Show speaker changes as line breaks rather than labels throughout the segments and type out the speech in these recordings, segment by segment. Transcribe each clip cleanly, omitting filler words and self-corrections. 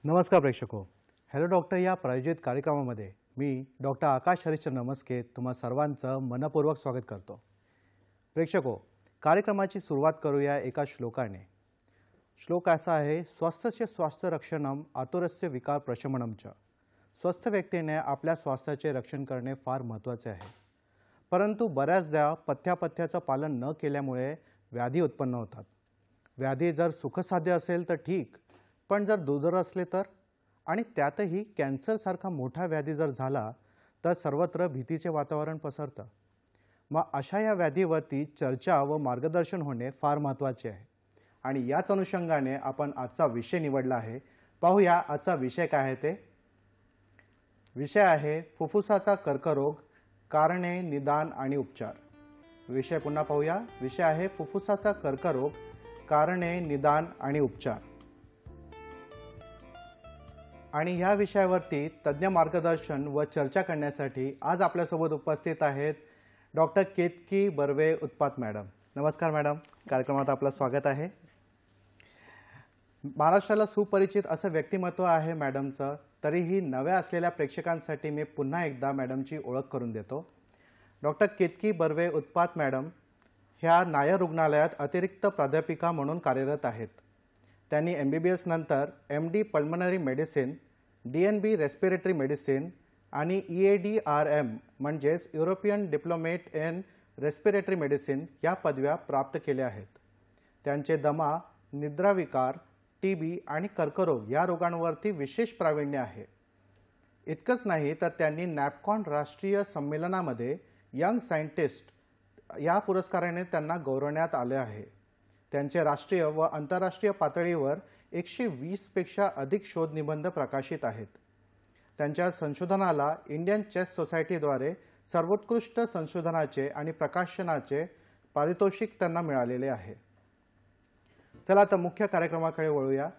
नमस्कार प्रेक्षको, hello doctor या प्रायोजित कार्यक्रमामध्ये मी डॉक्टर आकाश हरिश्चंद्र नमस्के तुम्हा सर्वांचं मनपूर्वक स्वागत करतो। प्रेक्षको, कार्यक्रमाची सुरुवात करूया एका श्लोकाने। श्लोक असा आहे, स्वस्थस्य स्वास्थ्य रक्षणम आतुरस्य विकार प्रशमनम च। स्वस्थ व्यक्तीने आपल्या स्वास्थ्याचे रक्षण करणे फार महत्त्वाचे आहे, परंतु बऱ्याचदा पथ्याचं पालन न केल्यामुळे व्याधी उत्पन्न होतात। व्याधी जर सुखसाध्य असेल तर ठीक, पण जर दुर्धर असले तर, आणि त्यातही कॅन्सरसारखा मोठा व्याधी जर झाला तर सर्वत्र भीतीचे वातावरण पसरतं। मग अशा या व्याधीवरती चर्चा व मार्गदर्शन होणे फार महत्त्वाचे आहे, आणि याच अनुषंगाने आपण आजचा विषय निवडला आहे। पाहूया आजचा विषय काय आहे ते। विषय आहे फुफ्फुसाचा कर्करोग, कारणे, निदान आणि उपचार। विषय पुन्हा पाहूया। विषय आहे फुफ्फुसाचा कर्करोग, कारणे, निदान आणि उपचार। आणि ह्या विषयावरती तज्ञ मार्गदर्शन व चर्चा करण्यासाठी आज आपल्यासोबत उपस्थित आहेत डॉक्टर केतकी बर्वे उत्पात मॅडम। नमस्कार मॅडम, कार्यक्रमात आपलं स्वागत आहे। महाराष्ट्राला सुपरिचित असं व्यक्तिमत्व आहे मॅडमचं, तरीही नव्या असलेल्या प्रेक्षकांसाठी मी पुन्हा एकदा मॅडमची ओळख करून देतो। डॉक्टर केतकी बर्वे उत्पात मॅडम ह्या नायर रुग्णालयात अतिरिक्त प्राध्यापिका म्हणून कार्यरत आहेत। त्यांनी MBBS नंतर MD pulmonary medicine, DNB respiratory medicine आणि EADRM म्हणजेच European diplomat in respiratory medicine या पदव्या प्राप्त केल्या आहेत। त्यांचे दमा, निद्राविकार, TB आणि कर्करोग या रोगांवरती विशेष प्रावीण्य आहे। इतकंच नाही तर त्यांनी नॅपकॉन राष्ट्रीय संमेलनामध्ये यंग सायंटिस्ट या पुरस्काराने त्यांना गौरवण्यात आले आहे। त्यांचे राष्ट्रीय व आंतरराष्ट्रीय पातळीवर 120 पेक्षा अधिक शोध निबंध प्रकाशित आहेत। त्यांच्या संशोधनाला इंडियन चेस सोसायटीद्वारे सर्वोत्कृष्ट संशोधनाचे आणि प्रकाशनाचे पारितोषिक त्यांना मिळालेले आहे। चला तर मुख्य कार्यक्रमाकडे वळूया।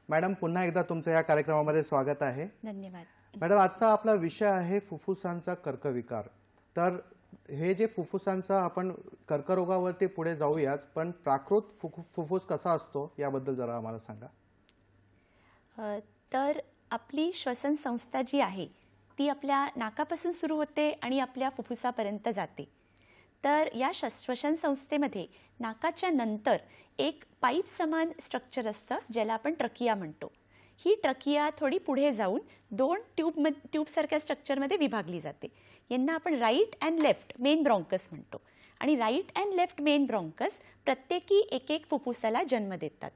मॅडम, पुन्हा एकदा तुमचं या कार्यक्रमामध्ये स्वागत आहे।
धन्यवाद।
मॅडम, आजचा आपला विषय आहे फुफ्फुसांचा कर्कविकार। तर हे जे फुफ्फुसांचा आपण कर्करोगावरती पुढे जाऊयाच, पण प्राकृत फुफ्फुस कसा असतो याबद्दल जरा आम्हाला सांगा।
तर आपली श्वसन संस्था जी आहे ती आपल्या नाकापासून सुरू होते आणि आपल्या फुफ्फुसापर्यंत जाते। तर या श्वसन संस्थेमध्ये नाकाच्या नंतर एक पाईप समान स्ट्रक्चर असतं, ज्याला आपण ट्रकिया म्हणतो। ही ट्रकिया थोडी पुढे जाऊन दोन ट्यूबसारख्या स्ट्रक्चरमध्ये विभागली जाते। यांना आपण राईट अँड लेफ्ट मेन ब्रॉन्कस म्हणतो, आणि राईट अँड लेफ्ट मेन ब्रॉन्कस प्रत्येकी एक एक फुफ्फुसाला जन्म देतात।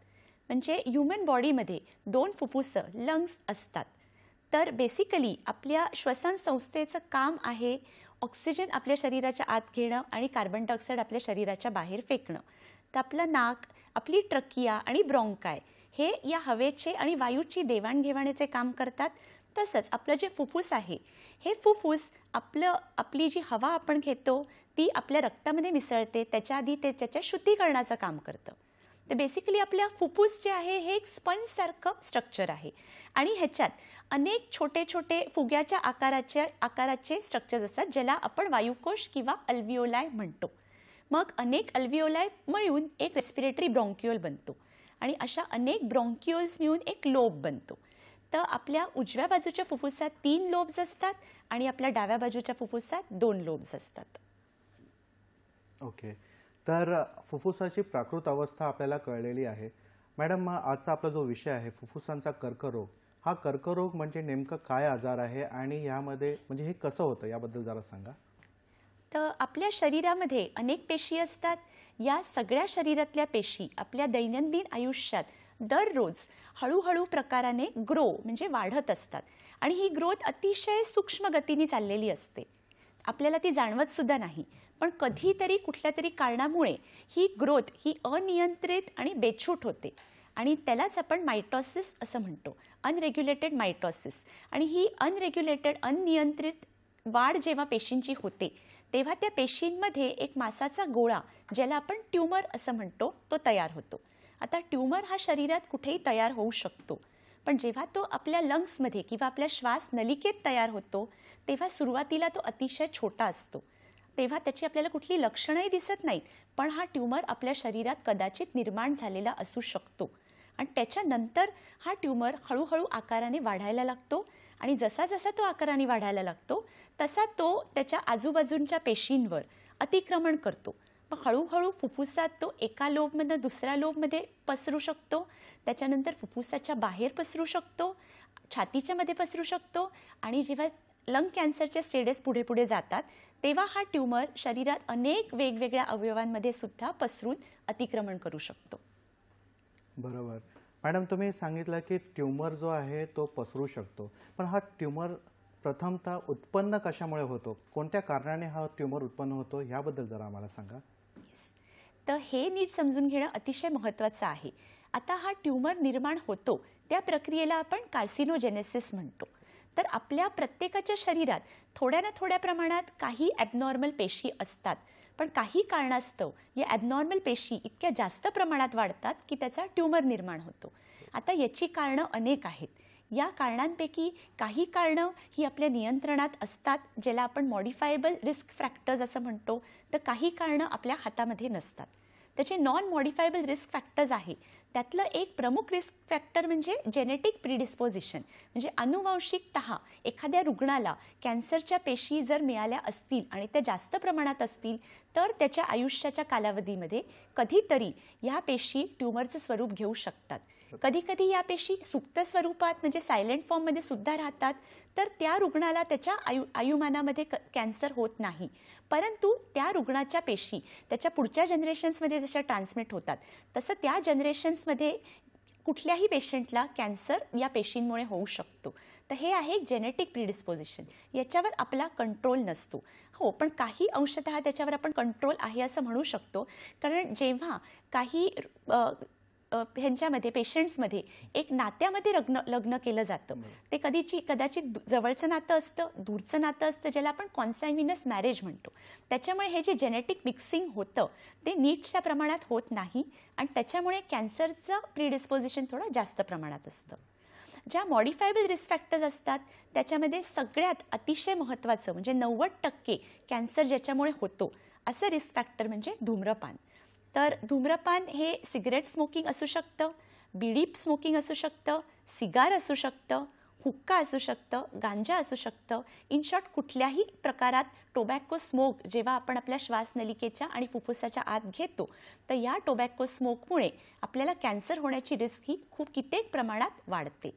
म्हणजे ह्यूमन बॉडीमध्ये दोन फुफ्फुस लंग्स असतात। तर बेसिकली आपल्या श्वसन संस्थेचं काम आहे ऑक्सिजन आपल्या शरीराच्या आत घेणं आणि कार्बन डायऑक्साईड आपल्या शरीराच्या बाहेर फेकणं। तर आपलं नाक, आपली ट्रकिया आणि ब्रॉन्काय हे या हवेचे आणि वायूची देवाणघेवाणीचे काम करतात। तसंच आपलं जे फुफ्फुस आहे हे फुफ्फुस आपली जी हवा आपण घेतो ती आपल्या रक्तामध्ये मिसळते, त्याच्या आधी ते त्याच्या शुद्धीकरणाचं काम करतं। तर बेसिकली आपल्या फुफ्फुस जे आहे हे एक स्पंज सारखं स्ट्रक्चर आहे, आणि ह्याच्यात अनेक छोटे छोटे फुग्याच्या आकाराचे स्ट्रक्चर्स असतात, ज्याला आपण वायुकोश किंवा अल्व्हिओलाय म्हणतो। मग अनेक अल्व्हिओलाय मिळून एक रेस्पिरेटरी ब्रॉन्क्युल बनतो, आणि अशा अनेक ब्रॉन्क्युल्स मिळून एक लोब बनतो। तर आपल्या उजव्या बाजूच्या फुफ्फुसात 3 लोब्स असतात आणि आपल्या डाव्या बाजूच्या फुफ्फुसात 2 लोब्स असतात।
ओके, तर फुफ्फुसाची प्राकृत अवस्था आपल्याला कळलेली आहे। मॅडम, आजचा आपला जो विषय आहे फुफ्फुसांचा कर्करोग, हा कर्करोग म्हणजे नेमकं काय आजार आहे आणि यामध्ये म्हणजे हे कसं होतं याबद्दल जरा सांगा।
तर आपल्या शरीरामध्ये अनेक पेशी असतात। या सगळ्या शरीरातल्या पेशी आपल्या दैनंदिन आयुष्यात दररोज हळूहळू प्रकाराने म्हणजे वाढत असतात, आणि ही ग्रोथ अतिशय सूक्ष्म गतीने चाललेली असते। आपल्याला ती जाणवत सुद्धा नाही, पण कधीतरी कुठल्या तरी कारणामुळे ही ग्रोथ ही अनियंत्रित आणि बेछूट होते, आणि त्यालाच आपण मायटोसिस असं म्हणतो, अनरेग्युलेटेड मायटोसिस। आणि ही अनियंत्रित वाढ जेव्हा पेशींची होते तेव्हा त्या पेशींमध्ये एक मांसाचा गोळा, ज्याला आपण ट्यूमर असं म्हणतो, तो तयार होतो। आता ट्यूमर हा शरीरात कुठेही तयार होऊ शकतो, पण जेव्हा तो आपल्या लंग्समध्ये किंवा आपल्या श्वास नलिकेत तयार होतो तेव्हा सुरुवातीला तो अतिशय छोटा असतो। तेव्हा त्याची आपल्याला कुठली लक्षणंही दिसत नाहीत, पण हा ट्यूमर आपल्या शरीरात कदाचित निर्माण झालेला असू शकतो। आणि त्याच्यानंतर हा ट्यूमर हळूहळू आकाराने वाढायला लागतो आणि जसा जसा तो आकाराने वाढायला लागतो तसा तो त्याच्या आजूबाजूंच्या पेशींवर अतिक्रमण करतो. मग हळूहळू फुफ्फुसात तो एका लोबमधनं दुसऱ्या लोबमध्ये पसरू शकतो, त्याच्यानंतर फुफ्फुसाच्या बाहेर पसरू शकतो, छातीच्या मध्ये पसरू शकतो आणि जेव्हा लंग कॅन्सरचे स्टेजेस पुढे पुढे जातात तेव्हा हा ट्यूमर शरीरात अनेक वेगवेगळ्या अवयवांमध्ये सुद्धा पसरून अतिक्रमण करू शकतो.
बरोबर. मॅडम, तुम्ही सांगितलं की ट्यूमर जो आहे तो पसरू शकतो, पण हा ट्यूमर प्रथमतः उत्पन्न कशामुळे होतो, कोणत्या कारणाने हा ट्यूमर उत्पन्न होतो याबद्दल जरा आम्हाला सांगा.
तर हे नीट समजून घेणं अतिशय महत्त्वाचं आहे. आता हा ट्यूमर निर्माण होतो त्या प्रक्रियेला आपण कार्सिनोजेनेसिस म्हणतो. तर आपल्या प्रत्येकाच्या शरीरात थोड्या ना थोड्या प्रमाणात काही ॲबनॉर्मल पेशी असतात, पण काही कारणास्तव या ॲबनॉर्मल पेशी इतक्या जास्त प्रमाणात वाढतात की त्याचा ट्यूमर निर्माण होतो. आता याची कारणं अनेक आहेत. या कारणांपैकी काही कारणं ही आपल्या नियंत्रणात असतात, ज्याला आपण मॉडिफायबल रिस्क फॅक्टर्स असं म्हणतो, तर काही कारणं आपल्या हातामध्ये नसतात. त्याचे नॉन मॉडिफायबल रिस्क फॅक्टर्स आहे. त्यातलं एक प्रमुख रिस्क फॅक्टर म्हणजे जेनेटिक प्रिडिस्पोजिशन, म्हणजे अनुवांशिकतः एखाद्या रुग्णाला कॅन्सरच्या पेशी जर मिळाल्या असतील आणि त्या जास्त प्रमाणात असतील तर त्याच्या आयुष्याच्या कालावधीमध्ये कधीतरी या पेशी ट्यूमरचं स्वरूप घेऊ शकतात. कधी कधी या पेशी सुप्त स्वरूपात म्हणजे सायलेंट फॉर्ममध्ये सुद्धा राहतात, तर त्या रुग्णाला त्याच्या आयुमानामध्ये कॅन्सर होत नाही, परंतु त्या रुग्णाच्या पेशी त्याच्या पुढच्या जनरेशन्समध्ये जशा ट्रान्समिट होतात तसं त्या जनरेशन्समध्ये कुठल्याही पेशंटला कॅन्सर या पेशींमुळे होऊ शकतो. तर हे आहे जेनेटिक प्रिडिस्पोजिशन. याच्यावर आपला कंट्रोल नसतो. हो, पण काही अंशतः त्याच्यावर आपण कंट्रोल आहे असं म्हणू शकतो, कारण जेव्हा काही ह्यांच्यामध्ये पेशंट्समध्ये एक नात्यामध्ये लग्न केलं जातं, ते कदाचित जवळचं नातं असतं, दूरचं नातं असतं, ज्याला आपण कॉन्सॅन्ग्युइनस मॅरेज म्हणतो. त्याच्यामुळे हे जे जेनेटिक मिक्सिंग होतं ते नीटच्या प्रमाणात होत नाही आणि त्याच्यामुळे कॅन्सरचं प्रिडिस्पोजिशन थोडं जास्त प्रमाणात असतं. ज्या मॉडिफायबल रिस्क फॅक्टर्स असतात त्याच्यामध्ये सगळ्यात अतिशय महत्त्वाचं म्हणजे 90% कॅन्सर ज्याच्यामुळे होतो असं रिस्क फॅक्टर म्हणजे धूम्रपान. तर धूम्रपान हे सिगरेट स्मोकिंग असू शकतं, बिडी स्मोकिंग असू शकतं, सिगार असू शकतं, हुक्का असू शकतं, गांजा असू शकतं. इन शॉर्ट कुठल्याही प्रकारात टोबॅको स्मोक जेव्हा आपण आपल्या श्वासनलिकेच्या आणि फुफ्फुसाच्या आत घेतो तर या टोबॅको स्मोकमुळे आपल्याला कॅन्सर होण्याची रिस्क ही कित्येक प्रमाणात वाढते.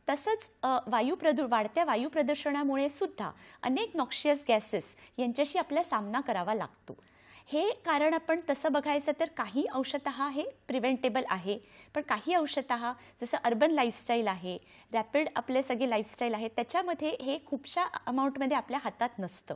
तसंच वाढत्या वायू प्रदूषणामुळे सुद्धा अनेक नॉक्शियस गॅसेस यांच्याशी आपला सामना करावा लागतो. हे कारण आपण तसं बघायचं तर काही अंशतः हे प्रिव्हेंटेबल आहे, पण काही अंशतः जसं अर्बन लाईफस्टाईल आहे, रॅपिड आपले सगळे लाईफस्टाईल आहे, त्याच्यामध्ये हे खूपशा अमाऊंटमध्ये आपल्या हातात नसतं.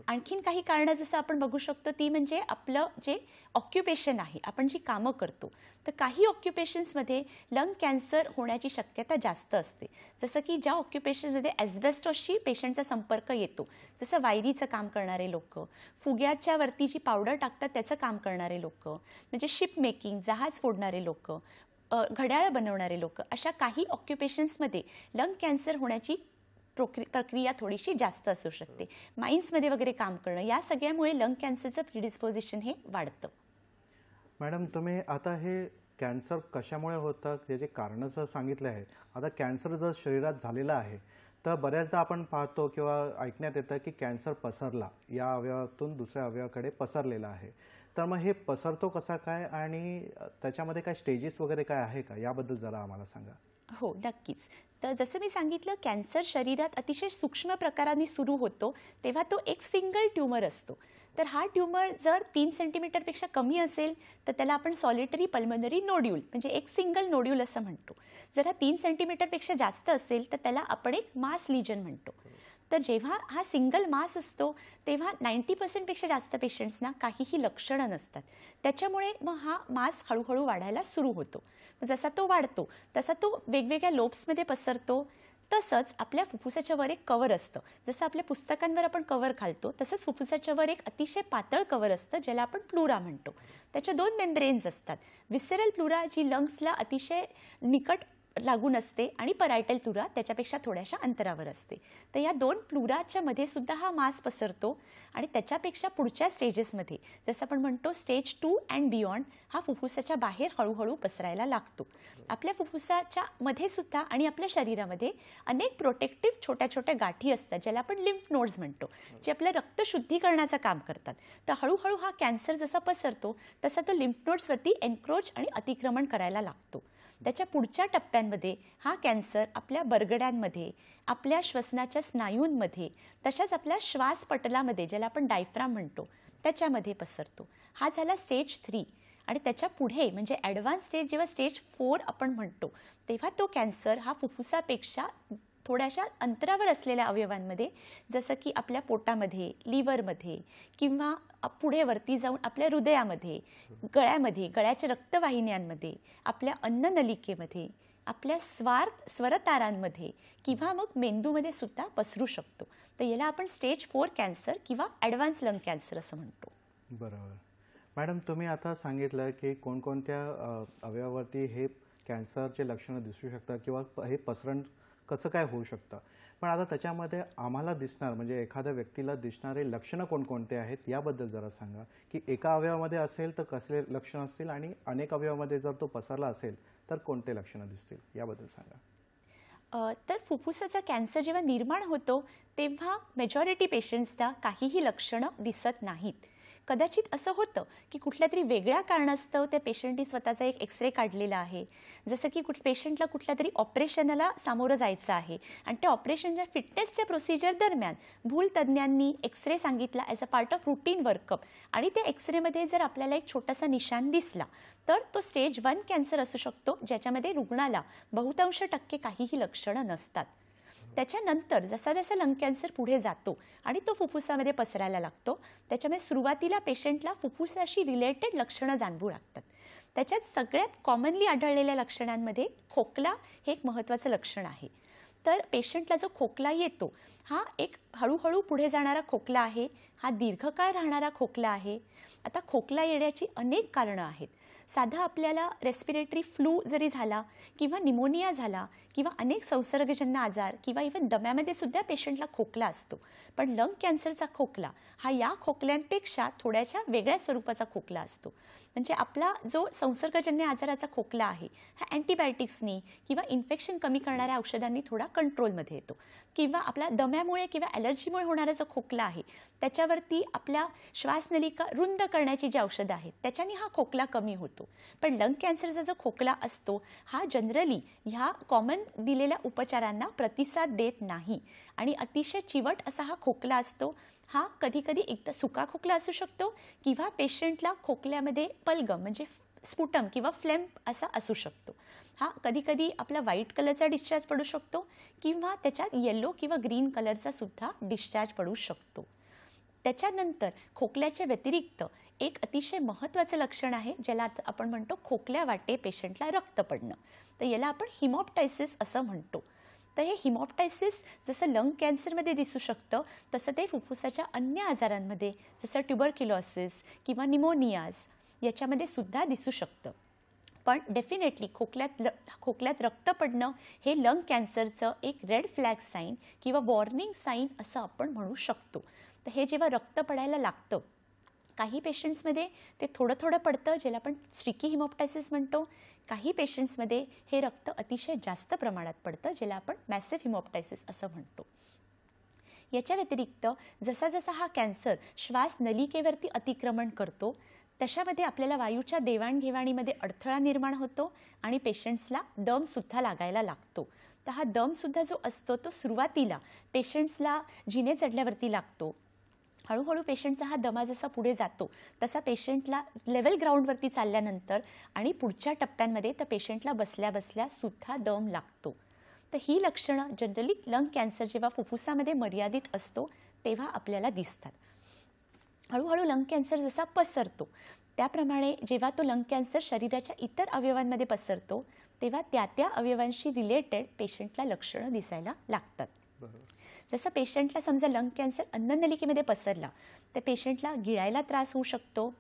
आणखीन काही कारणं जसं आपण बघू शकतो ती म्हणजे आपलं जे ऑक्युपेशन आहे, आपण जी कामं करतो, तर काही ऑक्युपेशन्समध्ये लंग कॅन्सर होण्याची शक्यता जास्त असते. जसं की ज्या ऑक्युपेशनमध्ये ॲस्बेस्टॉसशी पेशंटचा संपर्क येतो, जसं वायरीचं काम करणारे लोक, फुग्याच्या वरती जी पावडर टाकतात त्याचं काम करणारे लोक, म्हणजे शिप मेकिंग, जहाज फोडणारे लोक, घड्याळं बनवणारे लोक, अशा काही ऑक्युपेशन्समध्ये लंग कॅन्सर होण्याची प्रक्रिया थोडीशी जास्त असू शकते. माइन्समध्ये वगैरे काम करणं, या सगळ्यामुळे लंग कॅन्सरचं प्रिडिस्पोजिशन हे वाढतं.
मॅडम, तुम्ही आता हे कॅन्सर कशामुळे होतं त्याचे कारणं जर सांगितलं आहे. आता कॅन्सर जर शरीरात झालेला आहे तर बऱ्याचदा आपण पाहतो किंवा ऐकण्यात येतं की कॅन्सर पसरला, या अवयवातून दुसऱ्या अवयवाकडे पसरलेला आहे. तर मग हे पसरतो कसा काय आणि त्याच्यामध्ये काय स्टेजेस वगैरे काय आहे का, याबद्दल जरा आम्हाला सांगा.
हो, नक्कीच. तर जसं मी सांगितलं, कॅन्सर शरीरात अतिशय सूक्ष्म प्रकाराने सुरू होतो तेव्हा तो एक सिंगल ट्यूमर असतो. तर हा ट्यूमर जर 3 सेंटीमीटरपेक्षा कमी असेल तर त्याला आपण सॉलिटरी पल्मोनरी नोड्यूल म्हणजे एक सिंगल नोड्यूल असं म्हणतो. जर हा 3 सेंटीमीटरपेक्षा जास्त असेल तर त्याला आपण एक मास लिजन म्हणतो. तर जेव्हा हा सिंगल मास असतो तेव्हा 90% पेक्षा जास्त पेशंट्सना काहीही लक्षणं नसतात. त्याच्यामुळे मग हा मास हळूहळू वाढायला सुरू होतो. जसा तो वाढतो तसा तो वेगवेगळ्या लोब्समध्ये पसरतो. तसंच आपल्या फुफ्फुसाच्या वर एक कवर असतं. जसं आपल्या पुस्तकांवर आपण कवर घालतो तसंच फुफ्फुसाच्या वर एक अतिशय पातळ कवर असतं ज्याला आपण प्लुरा म्हणतो. त्याच्या 2 मेम्ब्रेन्स असतात. विसेरल प्लुरा जी लंग्सला अतिशय निकट लागून असते आणि परायटल प्लुरा त्याच्यापेक्षा थोड्याशा अंतरावर असते. तर या 2 प्लुराच्या मध्ये सुद्धा हा मास पसरतो आणि त्याच्यापेक्षा पुढच्या स्टेजेसमध्ये जसं आपण म्हणतो स्टेज 2 अँड बियॉन्ड हा फुफ्फुसाच्या बाहेर हळूहळू पसरायला लागतो. आपल्या फुफ्फुसाच्या मध्ये सुद्धा आणि आपल्या शरीरामध्ये अनेक प्रोटेक्टिव्ह छोट्या छोट्या गाठी असतात ज्याला आपण लिम्फ नोड्स म्हणतो, जे आपलं रक्त शुद्धीकरणाचं काम करतात. तर हळूहळू हा कॅन्सर जसा पसरतो तसा तो लिम्फ नोड्सवरती एन्क्रोच आणि अतिक्रमण करायला लागतो. त्याच्या पुढच्या टप्प्यांमध्ये हा कॅन्सर आपल्या बरगड्यांमध्ये, आपल्या श्वसनाच्या स्नायूंमध्ये, तशाच आपल्या श्वासपटलामध्ये ज्याला आपण डायफ्राम म्हणतो त्याच्यामध्ये पसरतो. हा झाला स्टेज 3. आणि त्याच्या पुढे म्हणजे ॲडव्हान्स स्टेज जेव्हा स्टेज 4 आपण म्हणतो तेव्हा तो कॅन्सर हा फुफ्फुसापेक्षा थोड्याशा अंतरावर असलेल्या अवयवांमध्ये जसं की आपल्या पोटामध्ये, लिव्हरमध्ये किंवा पुढे वरती जाऊन आपल्या हृदयामध्ये, गळ्यामध्ये, गळ्याच्या रक्तवाहिन्यांमध्ये, आपल्या अन्ननलिकेमध्ये, आपल्या स्वरतारांमध्ये किंवा मग मेंदूमध्ये सुद्धा पसरू शकतो. तर याला आपण स्टेज 4 कॅन्सर किंवा ॲडव्हान्स लंग कॅन्सर असं म्हणतो.
बरोबर. मॅडम, तुम्ही आता सांगितलं की कोणकोणत्या अवयवावरती हे कॅन्सरचे लक्षणं दिसू शकतात किंवा हे पसरण कसं काय होऊ शकतं. पण आता त्याच्यामध्ये आम्हाला दिसणार म्हणजे एखाद्या व्यक्तीला दिसणारे लक्षणं कोणकोणते आहेत याबद्दल जरा सांगा, की एका अवयवामध्ये असेल तर कसले लक्षणं असतील आणि अनेक अवयवामध्ये जर तो पसरला असेल तर कोणते लक्षणं दिसतील याबद्दल सांगा.
तर फुफ्फुसाचा कॅन्सर जेव्हा निर्माण होतो तेव्हा मेजॉरिटी पेशंट्सला काहीही लक्षणं दिसत नाहीत. कदाचित असं होतं की कुठल्या तरी वेगळ्या कारणास्तव त्या पेशंटनी स्वतःचा एक एक्सरे काढलेला आहे, जसं की पेशंटला कुठल्या तरी ऑपरेशनला सामोरं जायचं आहे आणि त्या ऑपरेशनच्या फिटनेसच्या प्रोसिजर दरम्यान भूल तज्ज्ञांनी एक्सरे सांगितला as a part of routine workup आणि त्या एक्सरेमध्ये जर आपल्याला एक छोटासा निशाण दिसला तर तो स्टेज 1 कॅन्सर असू शकतो, ज्याच्यामध्ये रुग्णाला बहुतांश टक्के काहीही लक्षणं नसतात. त्याच्यानंतर जसा जसा लंग कॅन्सर पुढे जातो आणि तो फुफ्फुसामध्ये पसरायला लागतो त्याच्यामुळे सुरुवातीला पेशंटला फुफ्फुसाशी रिलेटेड लक्षणं जाणवू लागतात. त्याच्यात सगळ्यात कॉमनली आढळलेल्या लक्षणांमध्ये खोकला हे एक महत्त्वाचं लक्षण आहे. तर पेशंटला जो खोकला येतो हा एक हळूहळू पुढे जाणारा खोकला आहे, हा दीर्घकाळ राहणारा खोकला आहे. आता खोकला येण्याची अनेक कारणं आहेत. साधा आपल्याला रेस्पिरेटरी फ्लू जरी झाला किंवा निमोनिया झाला किंवा अनेक संसर्गजन्य आजार किंवा इव्हन दम्यामध्ये सुद्धा पेशंटला खोकला असतो. पण लंग कॅन्सरचा खोकला हा या खोकल्यांपेक्षा थोड्याशा वेगळ्या स्वरूपाचा खोकला असतो. म्हणजे आपला जो संसर्गजन्य आजाराचा खोकला आहे हा अँटीबायोटिक्सनी किंवा इन्फेक्शन कमी करणाऱ्या औषधांनी थोडा कंट्रोलमध्ये येतो किंवा आपला दम्यामुळे किंवा ॲलर्जीमुळे होणारा जो खोकला आहे त्याच्यावरती आपल्या श्वासनलिका रुंद करण्याची जी औषधं आहेत त्याच्याने हा खोकला कमी होतो. पण लंग कॅन्सरचा जो खोकला असतो हा जनरली ह्या कॉमन दिलेल्या उपचारांना प्रतिसाद देत नाही आणि अतिशय चिवट असा हा खोकला असतो. हा कधी कधी एकदा सुका खोकला असू शकतो किंवा पेशंटला खोकल्यामध्ये पल्गम म्हणजे स्पुटम किंवा फ्लेम असा असू शकतो. हा कधी कधी आपला व्हाईट कलरचा डिस्चार्ज पडू शकतो किंवा त्याच्यात येलो किंवा ग्रीन कलरचा सुद्धा डिस्चार्ज पडू शकतो. त्याच्यानंतर खोकल्याच्या व्यतिरिक्त एक अतिशय महत्त्वाचं लक्षण आहे ज्याला आपण म्हणतो खोकल्या वाटे पेशंटला रक्त पडणं. तर याला आपण हिमॉप्टायसिस असं म्हणतो. तर हे हिमॉप्टायसिस जसं लंग कॅन्सरमध्ये दिसू शकतं तसं ते फुफ्फुसाच्या अन्य आजारांमध्ये जसं ट्युबरक्युलोसिस किंवा निमोनियाज याच्यामध्ये सुद्धा दिसू शकतं. पण डेफिनेटली खोकल्यात रक्त पडणं हे लंग कॅन्सरचं एक रेड फ्लॅग साईन किंवा वॉर्निंग साईन असं आपण म्हणू शकतो. तर हे जेव्हा रक्त पडायला लागतं काही पेशंट्समध्ये ते थोडं थोडं पडतं ज्याला आपण स्ट्रिकी हिमॉप्टायसिस म्हणतो. काही पेशंट्समध्ये हे रक्त अतिशय जास्त प्रमाणात पडतं ज्याला आपण मॅसिव्ह हिमॉप्टायसिस असं म्हणतो. याच्या व्यतिरिक्त जसा जसा हा कॅन्सर श्वास नलिकेवरती अतिक्रमण करतो तशामध्ये आपल्याला वायूच्या देवाणघेवाणीमध्ये अडथळा निर्माण होतो आणि पेशंट्सला दमसुद्धा लागायला लागतो. तर हा दमसुद्धा जो असतो तो सुरुवातीला पेशंट्सला जिने चढल्यावरती लागतो. हळूहळू पेशंटचा हा दमा जसा पुढे जातो तसा पेशंटला लेवल ग्राउंडवरती चालल्यानंतर आणि पुढच्या टप्प्यांमध्ये तर पेशंटला बसल्या बसल्या सुद्धा दम लागतो. तर ही लक्षणं जनरली लंग कॅन्सर जेव्हा फुफ्फुसामध्ये मर्यादित असतो तेव्हा आपल्याला दिसतात. हळूहळू लंग कॅन्सर जसा पसरतो त्याप्रमाणे जेव्हा तो लंग कॅन्सर शरीराच्या इतर अवयवांमध्ये पसरतो तेव्हा त्या त्या अवयवांशी रिलेटेड पेशंटला लक्षणं दिसायला लागतात. जसं पेशंटला समजा लंग कॅन्सर अन्ननलिकेमध्ये पसरला तर पेशंटला गिळायला त्रास होऊ शकतो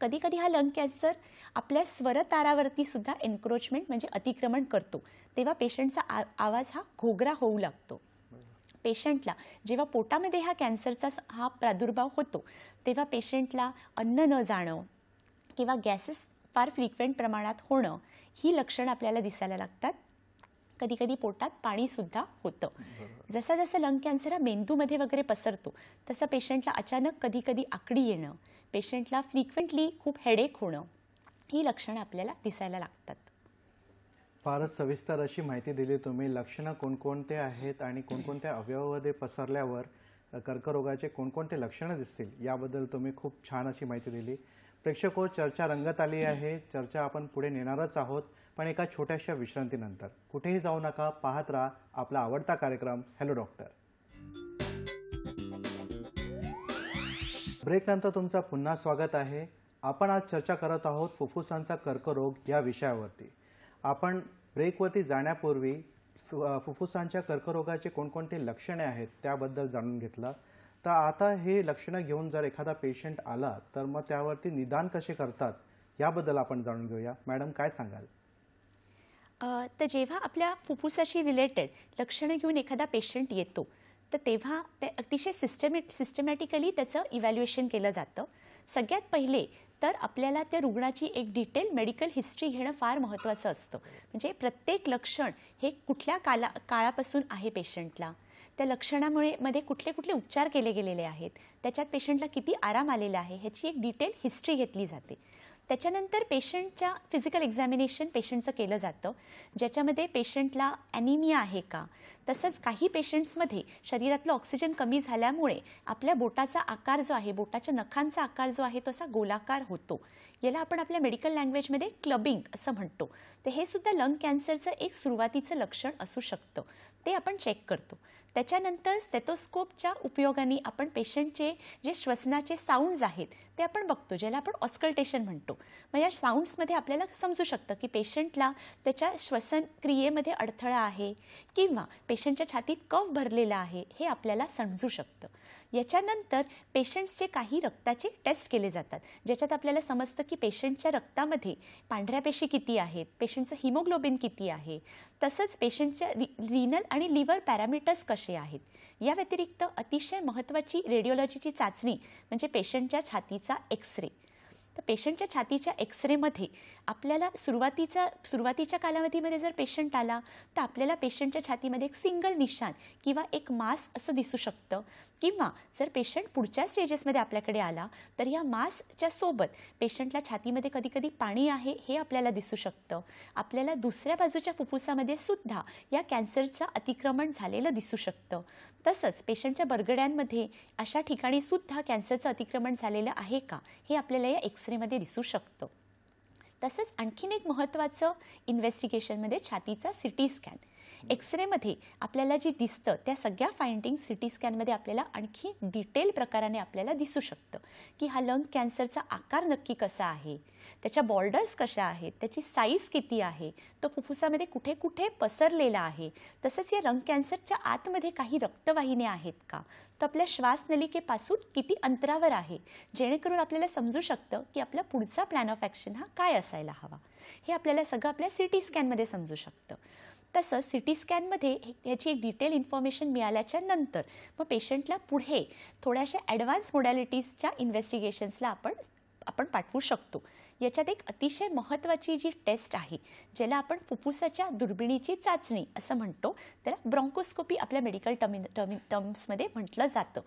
कधी कधी हा लंग कॅन्सर आपल्या स्वरतारावरती सुद्धा एन्क्रोचमेंट म्हणजे अतिक्रमण करतो, तेव्हा पेशंटचा आवाज हा घोगरा होऊ लागतो. पेशंटला जेव्हा पोटामध्ये हा कॅन्सरचा हा प्रादुर्भाव होतो तेव्हा पेशंटला अन्न न जाणं किंवा गॅसेस फार फ्रिक्वेंट प्रमाणात होणं ही लक्षणं आपल्याला दिसायला लागतात. कधी कधी पोटात पाणीसुद्धा होतं. जसा जसा लंग कॅन्सर हा मेंदूमध्ये वगैरे पसरतो तसं पेशंटला अचानक कधी कधी आकडी येणं, पेशंटला फ्रिक्वेंटली खूप हेडेक होणं ही लक्षणं आपल्याला दिसायला लागतात.
फारच सविस्तर अशी माहिती दिली तुम्ही. लक्षणं कोणकोणते आहेत आणि कोणकोणत्या अवयवामध्ये पसरल्यावर कर्करोगाचे कोणकोणते लक्षणं दिसतील याबद्दल तुम्ही खूप छान अशी माहिती दिली. प्रेक्षको, चर्चा रंगत आली आहे. चर्चा आपण पुढे नेणारच आहोत, पण एका छोट्याशा विश्रांतीनंतर. कुठेही जाऊ नका, पाहत राहा आपला आवडता कार्यक्रम हॅलो डॉक्टर. ब्रेकनंतर तुमचं पुन्हा स्वागत आहे. आपण आज चर्चा करत आहोत फुफ्फुसांचा कर्करोग या विषयावरती. आपण ब्रेकवरती जाण्यापूर्वी फुफ्फुसांच्या कर्करोगाचे कोणकोणते लक्षणे आहेत त्याबद्दल जाणून घेतलं. तर आता हे लक्षणं घेऊन जर एखादा पेशंट आला तर मग त्यावरती निदान कसे करतात याबद्दल आपण जाणून घेऊया. मॅडम, काय सांगाल?
तर जेव्हा आपल्या फुफ्फुसाशी रिलेटेड लक्षणं घेऊन एखादा पेशंट येतो तर तेव्हा ते अतिशय सिस्टमॅटिकली त्याचं इव्हॅल्युएशन केलं जातं. सगळ्यात पहिले तर आपल्याला त्या रुग्णाची एक डिटेल मेडिकल हिस्ट्री घेणं फार महत्त्वाचं असतं. म्हणजे प्रत्येक लक्षण हे कुठल्या काळापासून आहे पेशंटला, त्या लक्षणामुळे मध्ये कुठले कुठले उपचार केले गेलेले आहेत, त्याच्यात पेशंटला किती आराम आलेला आहे ह्याची एक डिटेल हिस्ट्री घेतली जाते. त्याच्यानंतर पेशंटच्या फिजिकल एक्झामिनेशन पेशंटचं केलं जातं, ज्याच्यामध्ये पेशंटला ॲनिमिया आहे का, तसंच काही पेशंट्समध्ये शरीरातलं ऑक्सिजन कमी झाल्यामुळे आपल्या बोटाचा आकार जो आहे, बोटाच्या नखांचा आकार जो आहे तो असा गोलाकार होतो. याला आपण आपल्या मेडिकल लँग्वेजमध्ये क्लबिंग असं म्हणतो. तर हे सुद्धा लंग कॅन्सरचं एक सुरुवातीचं लक्षण असू शकतं, ते आपण चेक करतो. त्याच्यानंतर स्टेथोस्कोपच्या उपयोगाने आपण पेशंटचे जे श्वसनाचे साऊंड्स आहेत ते आपण बघतो, ज्याला आपण ऑस्कल्टेशन म्हणतो. मग या साऊंड्समध्ये आपल्याला समजू शकतं की पेशंटला त्याच्या श्वसन क्रियेमध्ये अडथळा आहे किंवा पेशंटच्या छातीत कफ भरलेला आहे हे आपल्याला समजू शकतं. याच्यानंतर पेशंट्सचे काही रक्ताचे टेस्ट केले जातात, ज्याच्यात आपल्याला समजतं की पेशंटच्या रक्तामध्ये पांढऱ्या पेशी किती आहेत, पेशंटचं हिमोग्लोबिन किती आहे, तसंच पेशंटच्या रिनल आणि लिव्हर पॅरामीटर्स कसे आहेत. या व्यतिरिक्त अतिशय महत्त्वाची रेडिओलॉजीची चाचणी म्हणजे पेशंटच्या छातीचा एक्सरे. तर पेशंटच्या छातीच्या एक्सरेमध्ये आपल्याला सुरुवातीच्या कालावधीमध्ये जर पेशंट आला तर आपल्याला पेशंटच्या छातीमध्ये एक सिंगल निशाण किंवा एक मास असं दिसू शकतं, किंवा जर पेशंट पुढच्या स्टेजेसमध्ये आपल्याकडे आला तर या मासच्या सोबत पेशंटला छातीमध्ये कधी कधी पाणी आहे हे आपल्याला दिसू शकतं. आपल्याला दुसऱ्या बाजूच्या फुफ्फुसामध्ये सुद्धा या कॅन्सरचं अतिक्रमण झालेलं दिसू शकतं. तसंच पेशंटच्या बरगड्यांमध्ये अशा ठिकाणी सुद्धा कॅन्सरचं अतिक्रमण झालेलं आहे का हे आपल्याला या एक्सरेमध्ये दिसू शकतं. तसंच आणखीन एक महत्त्वाचं इन्व्हेस्टिगेशनमध्ये छातीचा सिटी स्कॅन. एक्सरेमध्ये आपल्याला जे दिसतं त्या सगळ्या फाइंडिंग सिटी स्कॅनमध्ये आपल्याला आणखी डिटेल प्रकाराने आपल्याला दिसू शकतं की हा लंग कॅन्सरचा आकार नक्की कसा आहे, त्याच्या बॉर्डर्स कशा आहेत, त्याची साईज किती आहे, तो फुफ्फुसामध्ये कुठे कुठे पसरलेला आहे, तसंच या लंग कॅन्सरच्या आतमध्ये काही रक्तवाहिन्या आहेत का, तो आपल्या श्वासनलिकेपासून किती अंतरावर आहे, जेणेकरून आपल्याला समजू शकतं की आपला पुढचा प्लॅन ऑफ ॲक्शन हा काय असायला हवा. हे आपल्याला सगळं आपल्या सिटी स्कॅनमध्ये समजू शकतं. तसंच सिटी स्कॅनमध्ये ह्याची एक डिटेल इन्फॉर्मेशन मिळाल्याच्या नंतर मग पेशंटला पुढे थोड्याशा ॲडव्हान्स मोडॅलिटीजच्या इन्व्हेस्टिगेशन्सला आपण पाठवू शकतो. याच्यात एक अतिशय महत्त्वाची जी टेस्ट आहे ज्याला आपण फुफ्फुसाच्या दुर्बिणीची चाचणी असं म्हणतो, त्याला ब्रॉन्कोस्कोपी आपल्या मेडिकल टर्म्समध्ये म्हटलं जातं.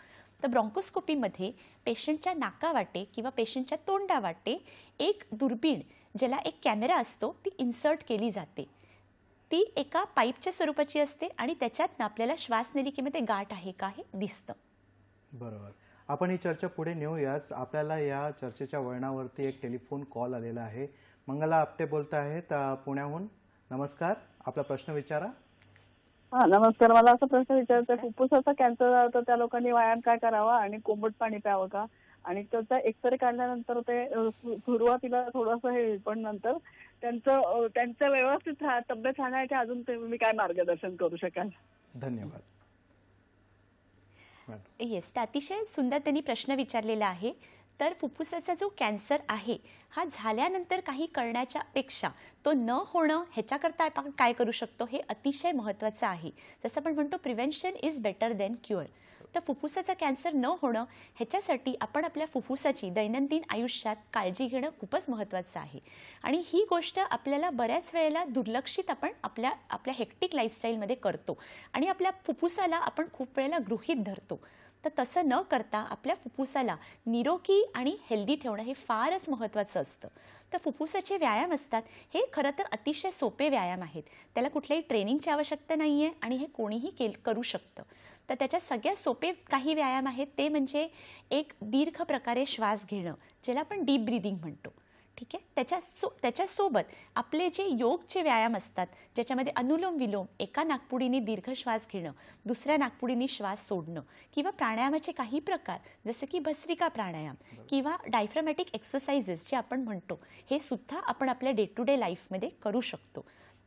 तर ब्रॉन्कोस्कोपीमध्ये पेशंटच्या नाकावाटे किंवा पेशंटच्या तोंडावाटे एक दुर्बीण ज्याला एक कॅमेरा असतो ती इन्सर्ट केली जाते. ती एका पाईपच्या स्वरूपाची असते आणि त्याच्यात आपल्याला श्वासनलिकेमध्ये गाठ आहे का हे दिसतं.
बरोबर. आपण ही चर्चा पुढे नेऊयाच. आपल्याला या चर्चेच्या वळणावरती एक टेलिफोन कॉल आलेला आहे. मंगला आपटे बोलत आहेत पुण्याहून. नमस्कार, आपला प्रश्न विचारा.
हा नमस्कार. मला असा प्रश्न विचारायचा आहे, फुफ्फुसाचा कॅन्सर झाला तर त्या लोकांनी व्यायाम काय करावा आणि कोमट पाणी प्यावं का, आणि त्याचा एक्सरे काढल्यानंतर ते सुरुवातीला थोडंसं हे पण नंतर त्यांचं व्यवस्थित तब्येत राहण्याचे अजून तुम्ही काय मार्गदर्शन करू शकाल?
धन्यवाद.
येस, अतिशय सुंदर त्यांनी प्रश्न विचारलेला आहे. तर फुफ्फुसाचा जो कॅन्सर आहे हा झाल्यानंतर काही करण्याच्या पेक्षा तो न होणं ह्याच्याकरता आपण काय करू शकतो हे अतिशय महत्त्वाचं आहे. जसं आपण म्हणतो prevention is better than cure. तर फुफ्फुसाचा कॅन्सर न होणं ह्याच्यासाठी आपण आपल्या फुफ्फुसाची दैनंदिन आयुष्यात काळजी घेणं खूपच महत्त्वाचं आहे. आणि ही गोष्ट आपल्याला बऱ्याच वेळेला दुर्लक्षित आपण आपल्या हेक्टिक लाईफस्टाईलमध्ये करतो आणि आपल्या फुफ्फुसाला आपण खूप वेळेला गृहीत धरतो. तर तसं न करता आपल्या फुफ्फुसाला निरोगी आणि हेल्दी ठेवणं हे फारच महत्त्वाचं असतं. तर फुफ्फुसाचे व्यायाम असतात हे खरं तर अतिशय सोपे व्यायाम आहेत. त्याला कुठल्याही ट्रेनिंगची आवश्यकता नाही आहे आणि हे कोणीही करू शकतं. तर त्याच्या सगळ्यात सोपे काही व्यायाम आहेत ते म्हणजे एक दीर्घ प्रकारे श्वास घेणं ज्याला आपण डीप ब्रीदिंग म्हणतो. ठीक आहे. त्याच्यासोबत आपले जे योगचे व्यायाम असतात ज्याच्यामध्ये अनुलोम विलोम एका नाकपुडीने दीर्घ श्वास घेणं, दुसऱ्या नाकपुडीने श्वास सोडणं किंवा प्राणायामाचे काही प्रकार जसं की भस्त्रिका प्राणायाम किंवा डायफ्रामॅटिक एक्सरसाइजेस जे आपण म्हणतो हे सुद्धा आपण आपल्या डे टू डे लाईफमध्ये करू शकतो.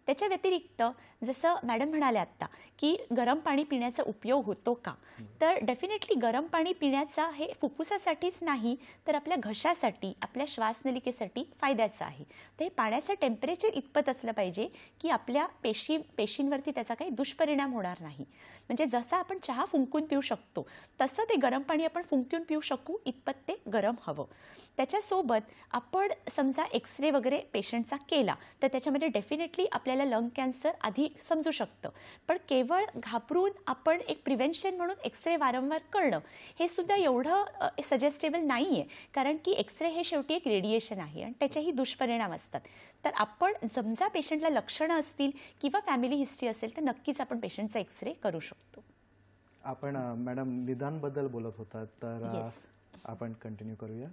त्याच्या व्यतिरिक्त जसं मॅडम म्हणाले आत्ता की गरम पाणी पिण्याचा उपयोग होतो का, तर डेफिनेटली गरम पाणी पिण्याचा हे फुफ्फुसासाठीच नाही तर आपल्या घशासाठी आपल्या श्वासनलिकेसाठी फायद्याचं आहे. तर हे पाण्याचं टेम्परेचर इतपत असलं पाहिजे की आपल्या पेशींवरती त्याचा काही दुष्परिणाम होणार नाही. म्हणजे जसं आपण चहा फुंकून पिऊ शकतो तसं ते गरम पाणी आपण फुंकून पिऊ शकू इतपत ते गरम हवं. त्याच्यासोबत आपण समजा एक्सरे वगैरे पेशंटचा केला तर त्याच्यामध्ये डेफिनेटली आपल्याला लंग कॅन्सर आधी समजू शकतं. पण केवळ घाबरून आपण एक प्रिव्हेन्शन म्हणून एक्सरे वारंवार करणं हे सुद्धा एवढं सजेस्टेबल नाही आहे. कारण की एक्सरे हे शेवटी एक रेडिएशन आहे आणि त्याचेही दुष्परिणाम असतात. तर आपण समजा पेशंटला लक्षणं असतील किंवा फॅमिली हिस्ट्री असेल तर नक्कीच आपण पेशंटचा एक्सरे करू शकतो.
आपण मॅडम निदानबद्दल बोलत होतात तर
Yes.
आपण कंटिन्यू करूया.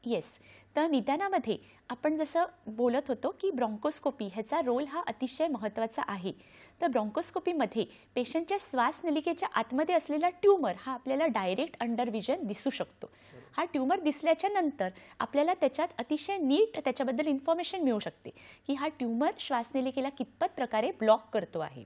येस. तर निदानामध्ये आपण जसं बोलत होतो की ब्रॉन्कोस्कोपी ह्याचा रोल हा अतिशय महत्त्वाचा आहे. तर ब्रॉन्कोस्कोपीमध्ये पेशंटच्या श्वासनलिकेच्या आतमध्ये असलेला ट्यूमर हा आपल्याला डायरेक्ट अंडर विजन दिसू शकतो. हा ट्यूमर दिसल्याच्या नंतर आपल्याला त्याच्यात अतिशय नीट त्याच्याबद्दल इन्फॉर्मेशन मिळू शकते की हा ट्यूमर श्वासनलिकेला कितपत प्रकारे ब्लॉक करतो आहे.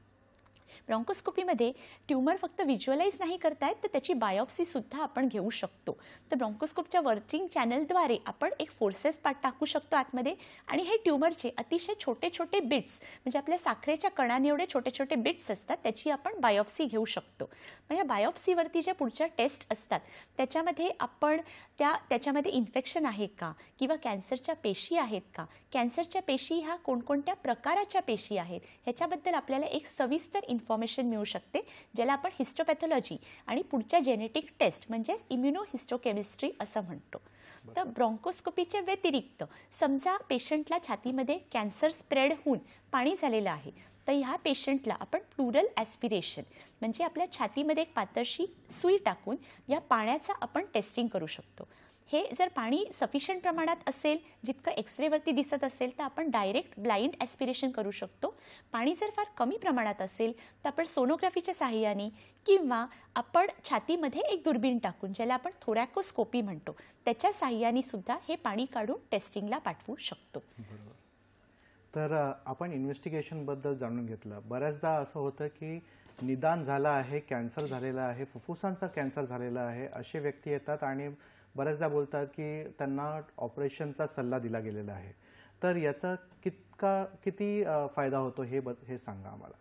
ब्रॉन्कोस्कोपीमध्ये ट्यूमर फक्त व्हिज्युअलाइज नाही करतायत तर त्याची बायोप्सी सुद्धा आपण घेऊ शकतो. तर ब्रॉन्कोस्कोपच्या वर्किंग चॅनलद्वारे आपण एक फोर्सेस टाकू शकतो आतमध्ये आणि हे ट्यूमरचे अतिशय छोटे छोटे बिट्स म्हणजे आपल्या साखरेच्या कणाने एवढे छोटे छोटे बिट्स असतात त्याची आपण बायोप्सी घेऊ शकतो. मग या बायोप्सीवरती ज्या पुढच्या टेस्ट असतात त्याच्यामध्ये आपण त्याच्यामध्ये इन्फेक्शन आहे का किंवा कॅन्सरच्या पेशी आहेत का, कॅन्सरच्या पेशी ह्या कोणकोणत्या प्रकाराच्या पेशी आहेत ह्याच्याबद्दल आपल्याला एक सविस्तर इन्फॉर्मेशन मिळू शकते ज्याला आपण हिस्टोपॅथॉलॉजी आणि पुढच्या जेनेटिक टेस्ट म्हणजेच इम्युनोहिस्टोकेमिस्ट्री असं म्हणतो. तर ब्रॉन्कोस्कोपीच्या व्यतिरिक्त समजा पेशंटला छातीमध्ये कॅन्सर स्प्रेड होऊन पाणी झालेलं आहे तर ह्या पेशंटला आपण प्लुरल ॲस्पिरेशन म्हणजे आपल्या छातीमध्ये एक पातळशी सुई टाकून या पाण्याचा आपण टेस्टिंग करू शकतो. हे जर पाणी सफिशियंट प्रमाणात असेल जितकं एक्सरेवरती दिसत असेल तर आपण डायरेक्ट ब्लाइंड ॲस्पिरेशन करू शकतो. पाणी जर फार कमी प्रमाणात असेल तर आपण सोनोग्राफीच्या साहाय्याने किंवा आपण छातीमध्ये एक दुर्बीण टाकून ज्याला आपण थोरॅकोस्कोपी म्हणतो त्याच्या साहाय्याने सुद्धा हे पाणी काढून टेस्टिंगला पाठवू शकतो.
तर आपण इन्व्हेस्टिगेशनबद्दल जाणून घेतलं. बऱ्याचदा असं होतं की निदान झालं आहे, कॅन्सर झालेला आहे, फुफ्फुसांचा कॅन्सर झालेला आहे असे व्यक्ती येतात आणि बऱ्याचदा बोलतात की त्यांना ऑपरेशनचा सल्ला दिला गेलेला आहे. तर याचा किती फायदा होतो हे सांगा आम्हाला.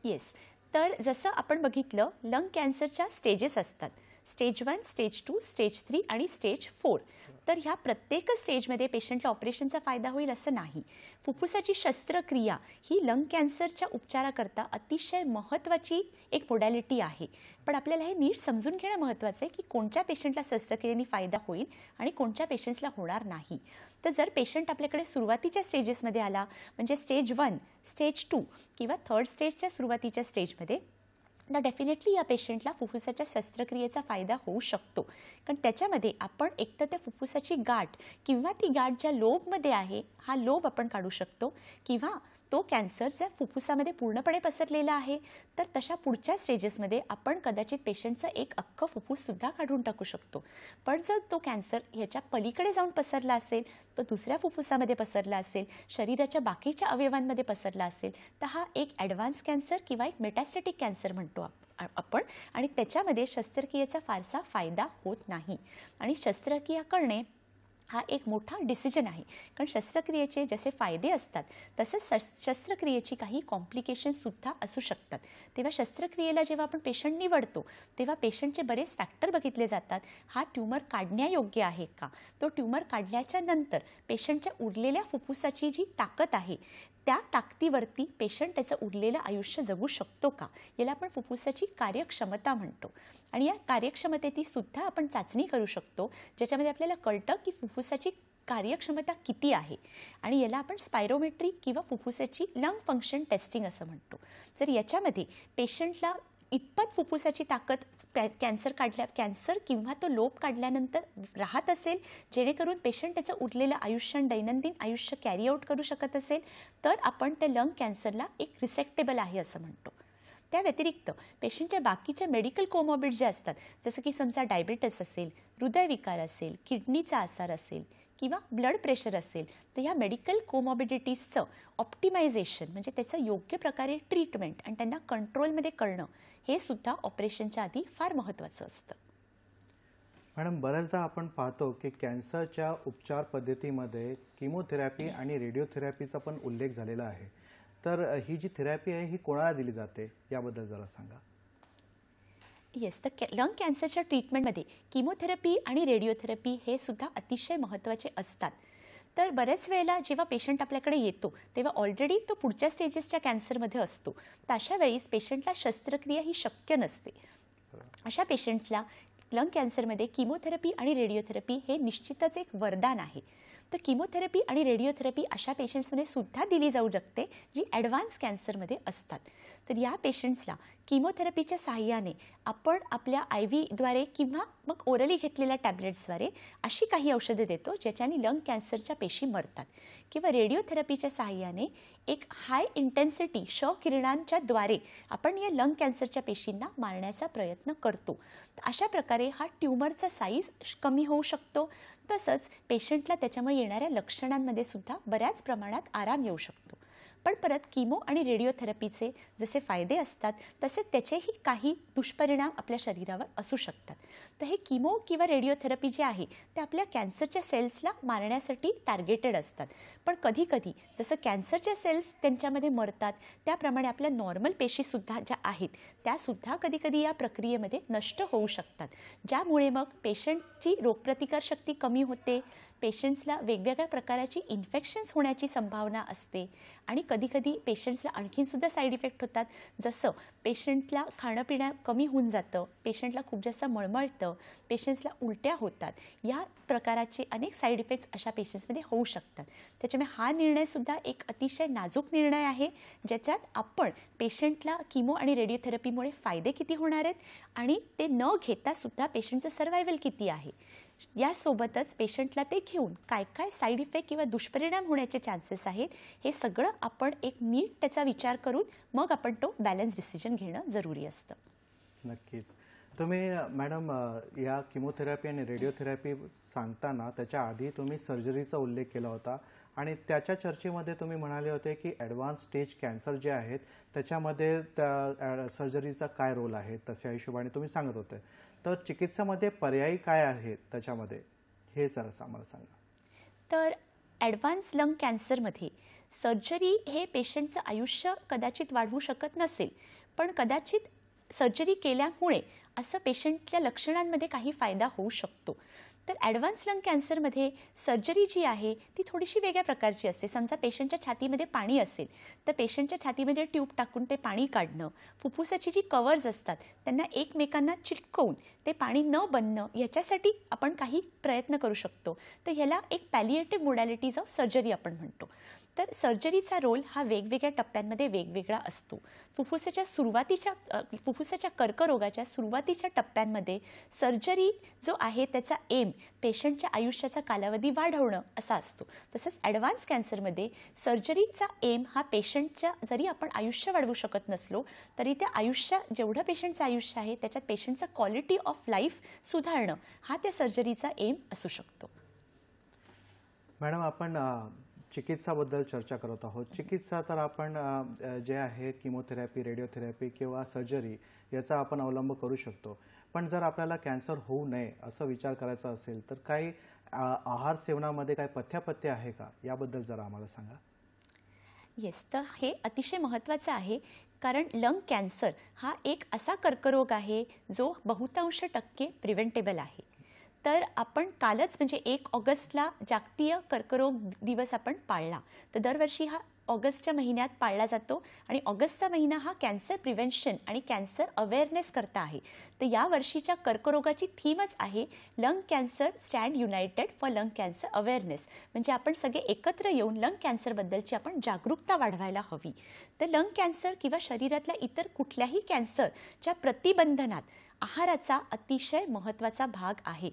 येस. तर जसं आपण बघितलं लंग कॅन्सरच्या स्टेजेस असतात. स्टेज 1, स्टेज 2, स्टेज 3 आणि स्टेज 4. तर ह्या प्रत्येक स्टेजमध्ये पेशंटला ऑपरेशनचा फायदा होईल असं नाही. फुफ्फुसाची शस्त्रक्रिया ही लंग कॅन्सरच्या उपचाराकरता अतिशय महत्त्वाची एक मोडॅलिटी आहे. पण आपल्याला हे नीट समजून घेणं महत्त्वाचं आहे की कोणत्या पेशंटला शस्त्रक्रियेने फायदा होईल आणि कोणत्या पेशंट्सला होणार नाही. तर जर पेशंट आपल्याकडे सुरुवातीच्या स्टेजेसमध्ये आला म्हणजे स्टेज 1, स्टेज 2 किंवा 3rd स्टेजच्या सुरुवातीच्या स्टेजमध्ये तर डेफिनेटली या पेशंटला फुफ्फुसाच्या शस्त्रक्रियेचा फायदा होऊ शकतो. कारण त्याच्यामध्ये आपण एकतर त्या फुफ्फुसाची गाठ किंवा ती गाठ ज्या लोबमध्ये आहे हा लोब आपण काढू शकतो किंवा तो कॅन्सर जर फुफ्फुसामध्ये पूर्णपणे पसरलेला आहे तर तशा पुढच्या स्टेजेसमध्ये आपण कदाचित पेशंटचं एक अख्खं फुफ्फुससुद्धा काढून टाकू शकतो. पण जर तो कॅन्सर ह्याच्या पलीकडे जाऊन पसरला असेल, तो दुसऱ्या फुफ्फुसामध्ये पसरला असेल, शरीराच्या बाकीच्या अवयवांमध्ये पसरला असेल, तर हा एक ॲडव्हान्स कॅन्सर किंवा एक मेटास्टॅटिक कॅन्सर म्हणतो आपण. आणि त्याच्यामध्ये शस्त्रक्रियेचा फारसा फायदा होत नाही. आणि शस्त्रक्रिया करणे हा एक मोठा डिसिजन आहे. कारण शस्त्रक्रियेचे जसे फायदे असतात तसंच शस्त्रक्रियेची काही कॉम्प्लिकेशन्ससुद्धा असू शकतात. तेव्हा शस्त्रक्रियेला जेव्हा आपण पेशंट निवडतो तेव्हा पेशंटचे बरेच फॅक्टर बघितले जातात. हा ट्यूमर काढण्यायोग्य आहे का, तो ट्यूमर काढल्याच्या नंतर पेशंटच्या उरलेल्या फुफ्फुसाची जी ताकद आहे त्या ताकदीवरती पेशंट त्याचं उरलेलं आयुष्य जगू शकतो का, याला आपण फुफ्फुसाची कार्यक्षमता म्हणतो. आणि या कार्यक्षमतेची सुद्धा आपण चाचणी करू शकतो, ज्याच्यामध्ये आपल्याला कळतं की फुफ्फुसाची कार्यक्षमता किती आहे. आणि याला आपण स्पायरोमेट्री किंवा फुफ्फुसाची लंग फंक्शन टेस्टिंग असं म्हणतो. जर याच्यामध्ये पेशंटला इतपत फुफ्फुसाची ताकद कॅन्सर किंवा तो लोब काढल्यानंतर राहत असेल, जेणेकरून पेशंट त्याचं उरलेलं आयुष्य आणि दैनंदिन आयुष्य कॅरी आउट करू शकत असेल, तर आपण त्या लंग कॅन्सरला एक रिसेक्टेबल आहे असं म्हणतो. त्या व्यतिरिक्त पेशंटच्या बाकीच्या मेडिकल कोमॉर्बिड जे असतात, जसं की समजा डायबिटीस असेल, हृदयविकार असेल, किडनीचा आजार असेल किंवा ब्लड प्रेशर असेल, तर ह्या मेडिकल कोमॉर्बिडिटीजचं ऑप्टिमायझेशन म्हणजे त्याचं योग्य प्रकारे ट्रीटमेंट आणि त्यांना कंट्रोलमध्ये करणं हे सुद्धा ऑपरेशनच्या आधी फार महत्त्वाचं असतं.
मॅडम, बऱ्याचदा आपण पाहतो की कॅन्सरच्या उपचार पद्धतीमध्ये किमोथेरपी आणि रेडिओथेरपीचा पण उल्लेख झालेला आहे. तर ही जी थेरपी आहे ही कोणाला दिली जाते याबद्दल जरा सांगा.
येस, तर लंग कॅन्सरच्या ट्रीटमेंटमध्ये किमोथेरपी आणि रेडिओथेरपी हे सुद्धा अतिशय महत्त्वाचे असतात. तर बऱ्याच वेळेला जेव्हा पेशंट आपल्याकडे येतो तेव्हा ऑलरेडी तो पुढच्या स्टेजेसच्या कॅन्सरमध्ये असतो, तर अशा वेळीस पेशंटला शस्त्रक्रिया ही शक्य नसते. अशा पेशंट्सला लंग कॅन्सरमध्ये किमोथेरपी आणि रेडिओथेरपी हे निश्चितच एक वरदान आहे. तर किमोथेरपी आणि रेडिओथेरपी अशा पेशंट्समध्ये सुद्धा दिली जाऊ शकते जी ॲडव्हान्स कॅन्सरमध्ये असतात. तर या पेशंट्सला किमोथेरपीच्या सहाय्याने आपण आपल्या IV द्वारे किंवा मग ओरली घेतलेल्या टॅबलेट्सद्वारे अशी काही औषधं देतो ज्याच्याने लंग कॅन्सरच्या पेशी मरतात. किंवा रेडिओथेरपीच्या सहाय्याने एक हाय इंटेन्सिटी किरणांच्या द्वारे आपण या लंग कॅन्सरच्या पेशींना मारण्याचा प्रयत्न करतो. अशा प्रकारे हा ट्यूमरचा साईज कमी होऊ शकतो. तसंच पेशंटला त्याच्यामुळे येणाऱ्या लक्षणांमध्ये सुद्धा बऱ्याच प्रमाणात आराम येऊ शकतो. पण परत किमो आणि रेडिओथेरपीचे जसे फायदे असतात तसे त्याचेही काही दुष्परिणाम आपल्या शरीरावर असू शकतात. तर हे किमो किंवा रेडिओथेरपी जे आहे ते आपल्या कॅन्सरच्या सेल्सला मारण्यासाठी टार्गेटेड असतात. पण कधीकधी जसं कॅन्सरच्या सेल्स त्यांच्यामध्ये मरतात त्याप्रमाणे आपल्या नॉर्मल पेशीसुद्धा ज्या आहेत त्यासुद्धा कधीकधी या प्रक्रियेमध्ये नष्ट होऊ शकतात, ज्यामुळे मग पेशंटची रोगप्रतिकारशक्ती कमी होते, पेशंट्सला वेगवेगळ्या प्रकारची इन्फेक्शन्स होण्याची संभावना असते आणि कधीकधी पेशंट्सला आणखीनसुद्धा साईड इफेक्ट होतात. जसं पेशंट्सला खाणं पिणं कमी होऊन जातं, पेशंटला खूप जास्त मळमळतं, पेशंट्सला उलट्या होतात. या प्रकाराचे अनेक साईड इफेक्ट्स अशा पेशंट्समध्ये होऊ शकतात. त्याच्यामुळे हा निर्णयसुद्धा एक अतिशय नाजूक निर्णय आहे, ज्याच्यात आपण पेशंटला किमो आणि रेडिओथेरपीमुळे फायदे किती होणार आहेत आणि ते न घेतासुद्धा पेशंटचं सर्व्हायवल किती आहे, यासोबतच पेशंटला ते घेऊन काय काय साईड इफेक्ट किंवा दुष्परिणाम होण्याचे चान्सेस आहेत हे सगळं आपण एक नीट त्याचा विचार करून मग आपण तो बॅलन्स डिसिजन घेणं जरुरी असतं.
नक्कीच. तुम्ही मॅडम या किमोथेरपी आणि रेडिओथेरपी सांगताना त्याच्या आधी तुम्ही सर्जरीचा उल्लेख केला होता आणि त्याच्या चर्चेमध्ये तुम्ही म्हणाले होते की ॲडव्हान्स स्टेज कॅन्सर जे आहेत त्याच्यामध्ये त्या सर्जरीचा काय रोल आहे, तशा हिशोबाने तुम्ही सांगत होते. तर चिकित्सामध्ये पर्यायी काय आहेत त्याच्यामध्ये हे जरा आम्हाला सांगा.
तर ॲडव्हान्स लंग कॅन्सरमध्ये सर्जरी हे पेशंटचं आयुष्य कदाचित वाढवू शकत नसेल, पण कदाचित सर्जरी केल्यामुळे असं पेशंटच्या लक्षणांमध्ये काही फायदा होऊ शकतो. तर ॲडव्हान्स लंग कॅन्सरमध्ये सर्जरी जी आहे ती थोडीशी वेगळ्या प्रकारची असते. समजा पेशंटच्या छातीमध्ये पाणी असेल तर पेशंटच्या छातीमध्ये ट्यूब टाकून ते पाणी काढणं, फुफ्फुसाची जी कवर्स असतात त्यांना एकमेकांना चिटकवून ते पाणी न बनणं याच्यासाठी आपण काही प्रयत्न करू शकतो. तर ह्याला एक पॅलिएटिव्ह मोडॅलिटीज ऑफ सर्जरी आपण म्हणतो. तर सर्जरीचा रोल हा वेगवेगळ्या टप्प्यांमध्ये वेगवेगळा असतो. फुफ्फुसाच्या कर्करोगाच्या सुरुवातीच्या टप्प्यांमध्ये सर्जरी जो आहे त्याचा एम पेशंटच्या आयुष्याचा कालावधी वाढवणं असा असतो. तसंच ॲडव्हान्स कॅन्सरमध्ये सर्जरीचा एम हा पेशंटच्या जरी आपण आयुष्य वाढवू शकत नसलो तरी त्या जेवढं पेशंटचं आयुष्य आहे त्याच्यात पेशंटचा क्वालिटी ऑफ लाईफ सुधारणं हा त्या सर्जरीचा एम असू शकतो.
मॅडम, आपण चिकित्साबद्दल चर्चा करत आहोत. चिकित्सा तर आपण जे आहे किमोथेरपी, रेडिओथेरपी किंवा सर्जरी याचा आपण अवलंब करू शकतो. पण जर आपल्याला कॅन्सर होऊ नये असं विचार करायचा असेल तर काही आहार सेवनामध्ये काही पथ्यापथ्य आहे का, याबद्दल जरा आम्हाला सांगा.
येस, तर हे अतिशय महत्त्वाचं आहे, कारण लंग कॅन्सर हा एक असा कर्करोग आहे जो बहुतांश टक्के प्रिव्हेंटेबल आहे. तर आपण कालच म्हणजे 1 ऑगस्टला जागतिक कर्करोग दिवस आपण पाळला. तर दरवर्षी हा ऑगस्टच्या महिन्यात पाळला जातो आणि ऑगस्टचा महिना हा कॅन्सर प्रिव्हेन्शन आणि कॅन्सर अवेअरनेस करता आहे. तर या वर्षीच्या कर्करोगाची थीमच आहे lung cancer stand United for lung cancer awareness. म्हणजे आपण सगळे एकत्र येऊन लंग कॅन्सरबद्दलची आपण जागरूकता वाढवायला हवी. तर लंग कॅन्सर किंवा शरीरातल्या इतर कुठल्याही कॅन्सरच्या प्रतिबंधनात आहाराचा अतिशय महत्त्वाचा भाग आहे.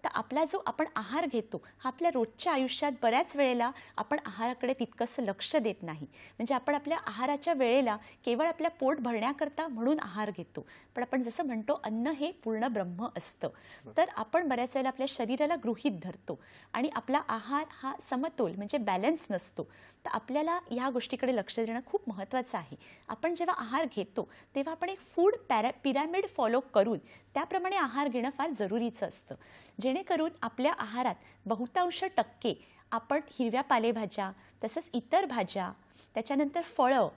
तर आपला जो आपण आहार घेतो हा आपल्या रोजच्या आयुष्यात बऱ्याच वेळेला आपण आहाराकडे तितकंसं लक्ष देत नाही. म्हणजे आपण आपल्या आहाराच्या वेळेला केवळ आपल्या पोट भरण्याकरता म्हणून आहार घेतो. पण आपण जसं म्हणतो अन्न हे पूर्ण ब्रह्म असतं. तर आपण बऱ्याच वेळेला आपल्या शरीराला गृहीत धरतो आणि आपला आहार हा समतोल म्हणजे बॅलन्स नसतो. तर आपल्याला ह्या गोष्टीकडे लक्ष देणं खूप महत्त्वाचं आहे. आपण जेव्हा आहार घेतो तेव्हा आपण एक फूड पिरॅमिड फॉलो करून त्याप्रमाणे आहार घेणं फार जरुरीचं असतं, जेणेकरून आपल्या आहारात बहुतांश टक्के आपण हिरव्या पालेभाज्या, तसंच इतर भाज्या, त्याच्यानंतर फळं,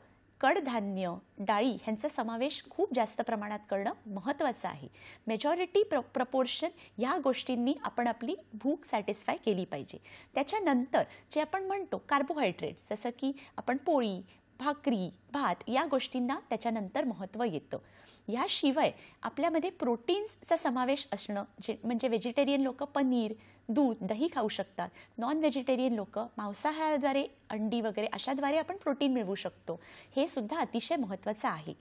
कडधान्य, डाळी ह्यांचा समावेश खूप जास्त प्रमाणात करणं महत्त्वाचं आहे. मेजॉरिटी प्रपोर्शन ह्या गोष्टींनी आपण आपली भूक सॅटिस्फाय केली पाहिजे. त्याच्यानंतर जे आपण म्हणतो कार्बोहायड्रेट्स, जसं की आपण पोळी, भाकरी, भात या गोष्टींना त्याच्यानंतर महत्त्व येतं. याशिवाय आपल्यामध्ये प्रोटीन्सचा समावेश असणं म्हणजे व्हेजिटेरियन लोक पनीर, दूध, दही खाऊ शकतात. नॉन व्हेजिटेरियन लोक मांसाहाराद्वारे अंडी वगैरे अशाद्वारे आपण प्रोटीन मिळवू शकतो. हे सुद्धा अतिशय महत्त्वाचं आहे.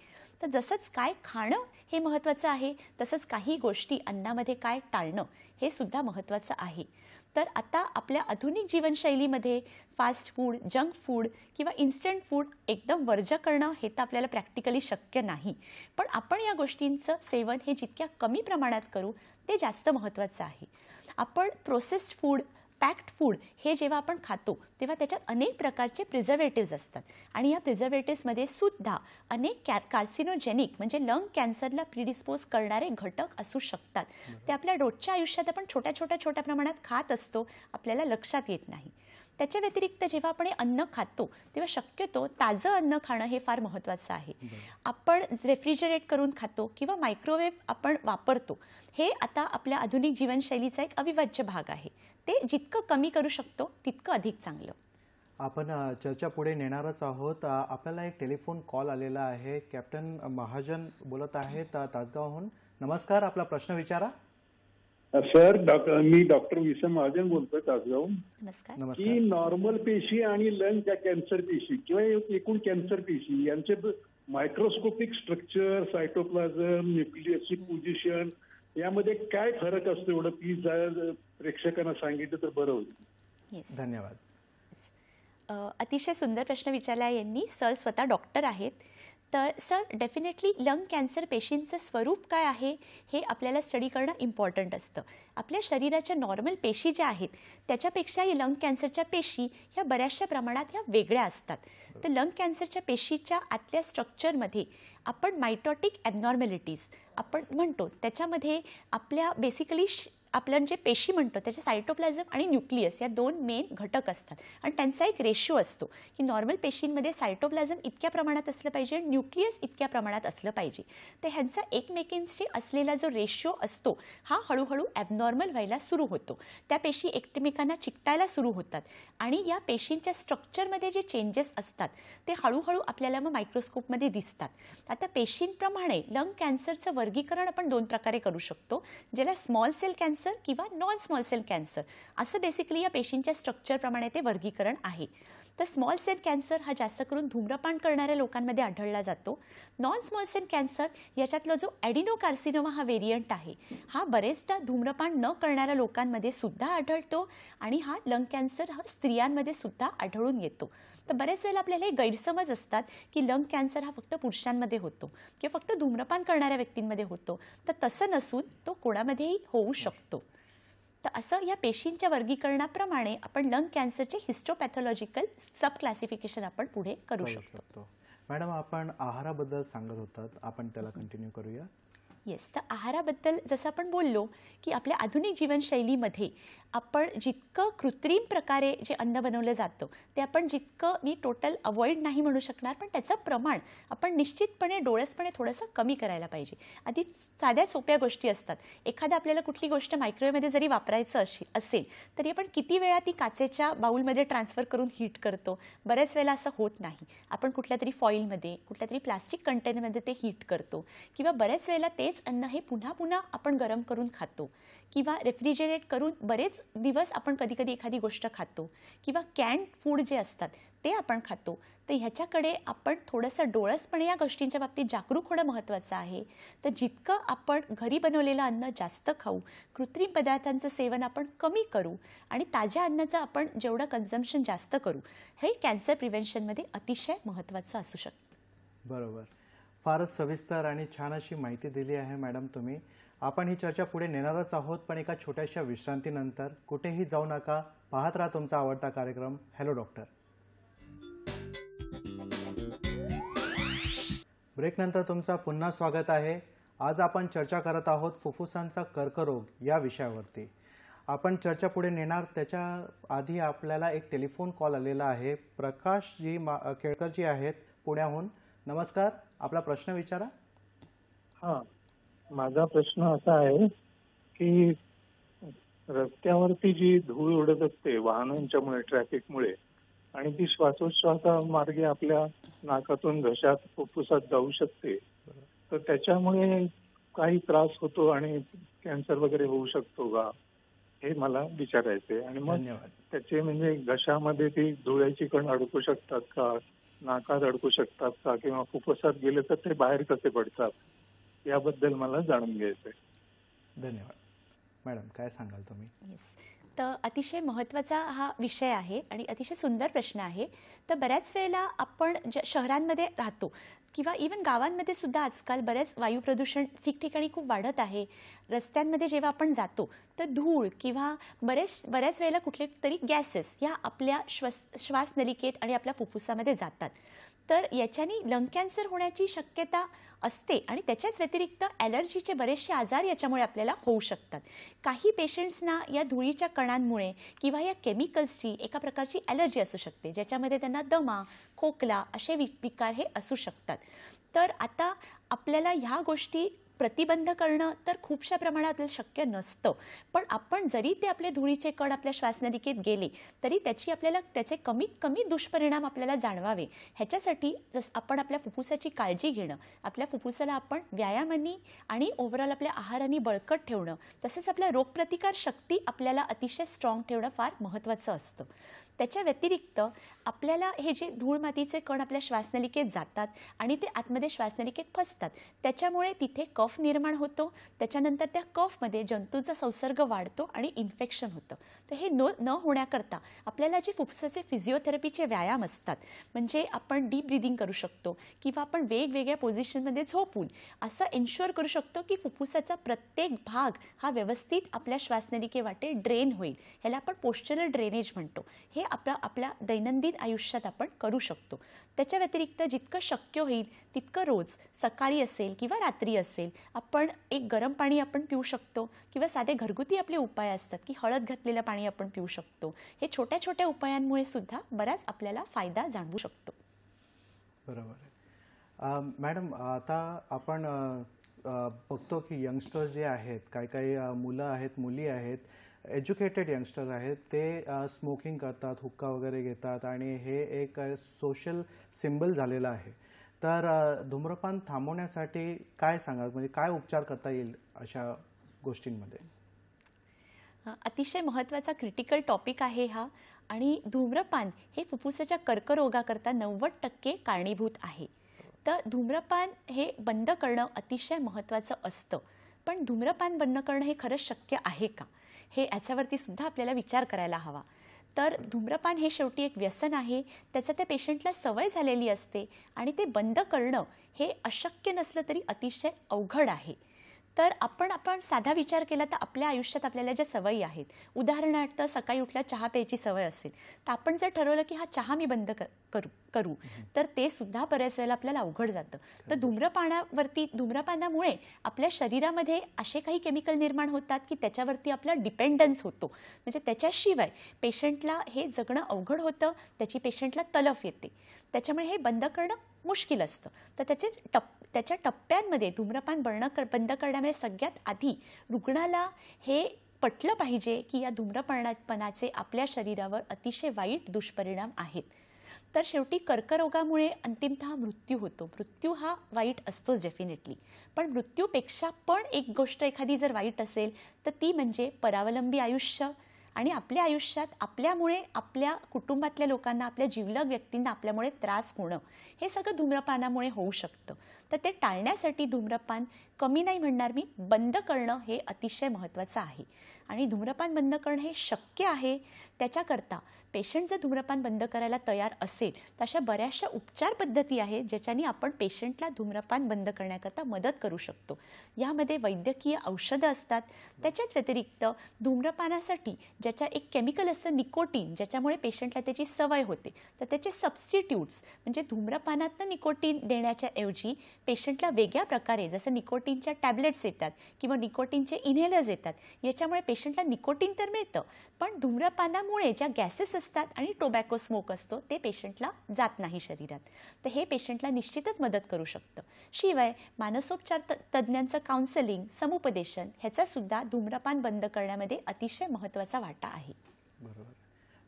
तर जसंच काय खाणं हे महत्त्वाचं आहे तसंच काही गोष्टी अन्नामध्ये काय टाळणं हे सुद्धा महत्त्वाचं आहे. तर आता आपल्या आधुनिक जीवनशैलीमध्ये फास्ट फूड, जंक फूड किंवा इन्स्टंट फूड एकदम वर्ज्य करणं हे तर आपल्याला प्रॅक्टिकली शक्य नाही. पण आपण या गोष्टींचं सेवन हे जितक्या कमी प्रमाणात करू ते जास्त महत्त्वाचं आहे. आपण प्रोसेस्ड फूड, पॅक्ड फूड हे जेव्हा आपण खातो तेव्हा त्याच्यात अनेक प्रकारचे प्रिझर्वेटिव्ज असतात आणि या प्रिझर्वेटिव्समध्ये सुद्धा अनेक कार्सिनोजेनिक म्हणजे लंग कॅन्सरला प्रिडिस्पोज करणारे घटक असू शकतात. ते आपल्या रोजच्या आयुष्यात आपण छोट्या प्रमाणात खात असतो, आपल्याला लक्षात येत नाही. त्याच्या व्यतिरिक्त जेव्हा आपण हे अन्न खातो तेव्हा शक्यतो ताजं अन्न खाणं हे फार महत्त्वाचं आहे. आपण रेफ्रिजरेट करून खातो किंवा मायक्रोवेव्ह आपण वापरतो, हे आता आपल्या आधुनिक जीवनशैलीचा एक अविभाज्य भाग आहे. ते जितकं कमी करू शकतो तितकं अधिक चांगलं.
आपण चर्चा पुढे नेणारच आहोत. आपल्याला एक टेलिफोन कॉल आलेला आहे. कॅप्टन महाजन बोलत आहेत तासगावहून. नमस्कार, आपला प्रश्न विचारा.
सर, मी डॉक्टर विसम महाजन बोलतोय तासगावहून.
नमस्कार.
की नॉर्मल पेशी आणि लंग कॅन्सर पेशी किंवा एकूण कॅन्सर पेशी यांचे मायक्रोस्कोपिक स्ट्रक्चर, सायटोप्लाझम, न्यूक्लियसची पोझिशन यामध्ये काय फरक असतो एवढं प्लीज प्रेक्षकांना सांगितलं तर बरं होईल.
धन्यवाद.
अतिशय सुंदर प्रश्न विचारला यांनी. सर स्वतः डॉक्टर आहेत. तर सर, डेफिनेटली लंग कॅन्सर पेशींचं स्वरूप काय आहे हे आपल्याला स्टडी करणं इम्पॉर्टंट असतं. आपल्या शरीराच्या नॉर्मल पेशी ज्या आहेत त्याच्यापेक्षाही लंग कॅन्सरच्या पेशी ह्या बऱ्याचशा प्रमाणात ह्या वेगळ्या असतात. तर लंग कॅन्सरच्या पेशीच्या आतल्या स्ट्रक्चरमध्ये आपण मायटोटिक ॲबनॉर्मॅलिटीज आपण म्हणतो, त्याच्यामध्ये आपल्या बेसिकली आपलं जे पेशी म्हणतो त्याच्या सायटोप्लाझम आणि न्यूक्लियस या 2 मेन घटक असतात आणि त्यांचा एक रेशो असतो की नॉर्मल पेशींमध्ये सायटोप्लाझम इतक्या प्रमाणात असलं पाहिजे आणि न्यूक्लियस इतक्या प्रमाणात असलं पाहिजे. तर ह्यांचा एकमेकींशी असलेला जो रेशो असतो हा हळूहळू ॲबनॉर्मल व्हायला सुरू होतो. त्या पेशी एकमेकांना चिकटायला सुरू होतात आणि या पेशींच्या स्ट्रक्चरमध्ये जे चेंजेस असतात ते हळूहळू आपल्याला मग मायक्रोस्कोपमध्ये दिसतात. आता पेशींप्रमाणे लंग कॅन्सरचं वर्गीकरण आपण 2 प्रकारे करू शकतो, ज्याला स्मॉल सेल कॅन्सर कॅन्सर किंवा नॉन स्मॉल सेल कॅन्सर असं बेसिकली या पेशींच्या स्ट्रक्चरप्रमाणे ते वर्गीकरण आहे. तर स्मॉल सेल कॅन्सर हा जास्त करून धूम्रपान करणाऱ्या लोकांमध्ये आढळला जातो. नॉन स्मॉल सेल कॅन्सर याच्यातला जो ॲडिनोकार्सिनोमा हा व्हेरियंट आहे हा बरेचदा धूम्रपान न करणाऱ्या लोकांमध्ये सुद्धा आढळतो आणि हा लंग कॅन्सर हा स्त्रियांमध्ये सुद्धा आढळून येतो. तर बरेच वेळेला आपल्याला हे गैरसमज असतात की लंग कॅन्सर हा फक्त पुरुषांमध्ये होतो किंवा फक्त धूम्रपान करणाऱ्या व्यक्तींमध्ये होतो. तर तसं नसून तो कोणामध्येही होऊ शकतो. तर असं या पेशींच्या वर्गीकरणाप्रमाणे आपण लंग कॅन्सरचे हिस्टोपॅथॉलॉजिकल सब क्लासिफिकेशन आपण पुढे करू शकतो.
मॅडम, आपण आहाराबद्दल सांगत होतात, आपण त्याला कंटिन्यू करूया.
येस, तर आहाराबद्दल जसं आपण बोललो की आपल्या आधुनिक जीवनशैलीमध्ये आपण जितकं कृत्रिम प्रकारे जे अन्न बनवलं जातं ते आपण जितकं मी टोटल अवॉइड नाही म्हणू शकणार, पण त्याचं प्रमाण आपण निश्चितपणे डोळसपणे थोडंसं कमी करायला पाहिजे. आधी साध्या सोप्या गोष्टी असतात. एखादा आपल्याला कुठली गोष्ट मायक्रोवेव्हमध्ये जरी वापरायचं असेल तरी आपण किती वेळा ती काचेच्या बाउलमध्ये ट्रान्सफर करून हीट करतो. बऱ्याच वेळेला असं होत नाही. आपण कुठल्या तरी फॉईलमध्ये कुठल्या तरी प्लास्टिक कंटेनरमध्ये ते हीट करतो किंवा बऱ्याच वेळेला तेच अन्न हे पुन्हा पुन्हा आपण गरम करून खातो किंवा रेफ्रिजरेट करून बरेच दिवस आपण कधी कधी एखादी गोष्ट खातो किंवा कॅन्ड फूड जे असतात ते आपण खातो. तर ह्याच्याकडे आपण थोडंसं डोळसपणे या गोष्टींच्या बाबतीत जागरूक होणं महत्त्वाचं आहे. तर जितकं आपण घरी बनवलेलं अन्न जास्त खाऊ, कृत्रिम पदार्थांचं सेवन आपण कमी करू आणि ताज्या अन्नाचं आपण जेवढं कन्झम्पशन जास्त करू, हे कॅन्सर प्रिव्हेन्शनमध्ये अतिशय महत्त्वाचं असू शकतं.
बरोबर. फारच सविस्तर आणि छान अशी माहिती दिली आहे मॅडम तुम्ही. आपण ही चर्चा पुढे नेणारच आहोत, पण एका छोट्याशा विश्रांतीनंतर. कुठेही जाऊ नका, पाहत राहा तुमचा आवडता कार्यक्रम हॅलो डॉक्टर. ब्रेकनंतर तुमचं पुन्हा स्वागत आहे. आज आपण चर्चा करत आहोत फुफ्फुसांचा कर्करोग या विषयावरती. आपण चर्चा पुढे नेणार त्याच्या आधी आपल्याला एक टेलिफोन कॉल आलेला आहे. प्रकाशजी केळकरजी आहेत पुण्याहून. नमस्कार, आपला प्रश्न विचारा.
हा, माझा प्रश्न असा आहे की रस्त्यावरती जी धूळ उडत असते वाहनांच्यामुळे, ट्रॅफिकमुळे, आणि ती श्वासोच्छ्वासामार्गे आपल्या नाकातून घशात फुफ्फुसात जाऊ शकते, तर त्याच्यामुळे काही त्रास होतो आणि कॅन्सर वगैरे होऊ शकतो का, हे मला विचारायचे. आणि मग त्याचे म्हणजे घशामध्ये ती धुळ्याची कण अडकू शकतात का, नाकात अडकू शकतात का, किंवा फुफ्फुसात गेले तर ते बाहेर कसे पडतात, याबद्दल मला जाणून घ्यायचंय.
धन्यवाद. मॅडम, काय सांगाल तुम्ही?
येस, तर अतिशय महत्त्वाचा हा विषय आहे आणि अतिशय सुंदर प्रश्न आहे. तर बऱ्याच वेळेला आपण ज्या शहरांमध्ये राहतो किंवा इवन गावांमध्ये सुद्धा आजकाल बरेच वायू प्रदूषण ठिकठिकाणी खूप वाढत आहे. रस्त्यांमध्ये जेव्हा आपण जातो तर धूळ किंवा बऱ्याच वेळेला कुठले तरी गॅसेस ह्या आपल्या श्वासनलिकेत आणि आपल्या फुफ्फुसामध्ये जातात. तर याच्यानी लंग कॅन्सर होण्याची शक्यता असते आणि त्याच्याच व्यतिरिक्त ॲलर्जीचे बरेचसे आजार याच्यामुळे आपल्याला होऊ शकतात. काही पेशंट्सना या धुळीच्या कणांमुळे किंवा या केमिकल्सची एका प्रकारची ॲलर्जी असू शकते, ज्याच्यामध्ये त्यांना दमा, खोकला असे विकार हे असू शकतात. तर आता आपल्याला ह्या गोष्टी प्रतिबंध करणं तर खूपशा प्रमाणात आपल्याला शक्य नसतं, पण आपण जरी ते आपले धुळीचे कण आपल्या श्वासनलिकेत गेले तरी त्याचे कमीत कमी दुष्परिणाम आपल्याला जाणवावे ह्याच्यासाठी आपण आपल्या फुफ्फुसाची काळजी घेणं, आपल्या फुफ्फुसाला आपण व्यायामांनी आणि ओव्हरऑल आपल्या आहाराने बळकट ठेवणं, तसंच आपल्या रोगप्रतिकार शक्ती आपल्याला अतिशय स्ट्रॉंग ठेवणं फार महत्त्वाचं असतं. त्याच्या व्यतिरिक्त आपल्याला हे जे धूळ मातीचे कण आपल्या श्वासनलिकेत जातात आणि ते आतमध्ये श्वासनलिकेत फसतात, त्याच्यामुळे तिथे कफ निर्माण होतो. त्याच्यानंतर त्या कफमध्ये जंतूंचा संसर्ग वाढतो आणि इन्फेक्शन होतं. तर हे न होण्याकरता आपल्याला जे फुफ्फुसाचे फिजिओथेरपीचे व्यायाम असतात, म्हणजे आपण डीप ब्रिदिंग करू शकतो किंवा आपण वेगवेगळ्या पोझिशनमध्ये झोपून असं एन्श्युअर करू शकतो की फुफ्फुसाचा प्रत्येक भाग हा व्यवस्थित आपल्या श्वासनलिकेवाटे ड्रेन होईल. ह्याला आपण पोस्चरल ड्रेनेज म्हणतो. हे आपल्या दैनंदिन आयुष्यात आपण करू शकतो. त्याच्या व्यतिरिक्त जितकं शक्य होईल तितकं रोज सकाळी असेल किंवा रात्री असेल आपण एक गरम पाणी आपण पिऊ शकतो किंवा साधे घरगुती आपले उपाय असतात की हळद घातलेलं पाणी आपण पिऊ शकतो. हे छोट्या छोट्या उपायांमुळे सुद्धा बराच आपल्याला फायदा जाणवू शकतो.
बरोबर आहे. मॅडम, आता आपण बघतो की यंगस्टर्स जे आहेत, काही मुलं आहेत, मुली आहेत, एज्युकेटेड यंगस्टर्स आहेत, ते स्मोकिंग करतात, हुक्का वगैरे घेतात आणि हे एक सोशल सिम्बल झालेलं आहे. तर धूम्रपान थांबवण्यासाठी काय सांगाल, म्हणजे काय उपचार करता येईल अशा गोष्टींमध्ये?
अतिशय महत्त्वाचा क्रिटिकल टॉपिक आहे हा. आणि धूम्रपान हे फुफ्फुसाच्या कर्करोगाकरता 90% कारणीभूत आहे. तर धूम्रपान हे बंद करणं अतिशय महत्त्वाचं असतं. पण धूम्रपान बंद करणं हे खरंच शक्य आहे का, हे याच्यावरती सुद्धा आपल्याला विचार करायला हवा. तर धूम्रपान हे शेवटी एक व्यसन आहे, त्याचं त्या पेशंटला सवय झालेली असते आणि ते बंद करणं हे अशक्य नसलं तरी अतिशय अवघड आहे. तर आपण साधा विचार केला तर आपल्या आयुष्यात आपल्याला ज्या सवयी आहेत, उदाहरणार्थ सकाळी उठल्या चहा प्यायची सवय असेल, तर आपण जर ठरवलं की हा चहा मी बंद करू तर ते सुद्धा बऱ्याच वेळेला आपल्याला अवघड जातं. तर धूम्रपानामुळे आपल्या शरीरामध्ये असे काही केमिकल निर्माण होतात की त्याच्यावरती आपला डिपेंडन्स होतो. म्हणजे त्याच्याशिवाय पेशंटला हे जगणं अवघड होतं, त्याची पेशंटला तलफ येते. त्याच्यामुळे हे बंद करणं मुश्किल असतं. तर त्याच्या टप्प्यांमध्ये धूम्रपान बंद करण्यामध्ये सगळ्यात आधी रुग्णाला हे पटलं पाहिजे की या धूम्रपानाचे आपल्या शरीरावर अतिशय वाईट दुष्परिणाम आहेत. तर शेवटी कर्करोगामुळे अंतिमतः मृत्यू होतो. मृत्यू हा वाईट असतोच डेफिनेटली, पण मृत्यूपेक्षा पण एक गोष्ट एखादी जर वाईट असेल तर ती म्हणजे परावलंबी आयुष्य. आणि आपल्या आयुष्यात आपल्यामुळे आपल्या कुटुंबातल्या लोकांना, आपल्या जिवलग व्यक्तींना आपल्यामुळे त्रास होणं, हे सगळं धूम्रपानामुळे होऊ शकतं. तर ते टाळण्यासाठी धूम्रपान कमी नाही म्हणणार मी, बंद करणं हे अतिशय महत्त्वाचं आहे. आणि धूम्रपान बंद करणं हे शक्य आहे. त्याच्याकरता पेशंट जर धूम्रपान बंद करायला तयार असेल तर अशा बऱ्याचशा उपचार पद्धती आहेत ज्याच्याने आपण पेशंटला धूम्रपान बंद करण्याकरता मदत करू शकतो. यामध्ये वैद्यकीय औषधं असतात. त्याच्याच व्यतिरिक्त धूम्रपानासाठी ज्याच्या एक केमिकल असतं निकोटीन, ज्याच्यामुळे पेशंटला त्याची सवय होते, तर त्याचे सबस्टिट्यूट्स म्हणजे धूम्रपानातनं निकोटीन देण्याच्या ऐवजी पेशंटला वेगळ्या प्रकारे, जसं निकोटीनच्या टॅबलेट्स येतात किंवा निकोटीनचे इनहेलर्स येतात, याच्यामुळे पेशंटला निकोटीन तर मिळतं, पण धूम्रपानामुळे ज्या गॅसेस असतात आणि टोबॅको स्मोक असतो ते पेशंटला जात नाही शरीरात. तर हे पेशंटला निश्चितच मदत करू शकतं. शिवाय मानसोपचार तज्ज्ञांचं काउन्सलिंग, समुपदेशन ह्याचा सुद्धा धूम्रपान बंद करण्यामध्ये अतिशय महत्त्वाचा वाटा आहे.
बरोबर.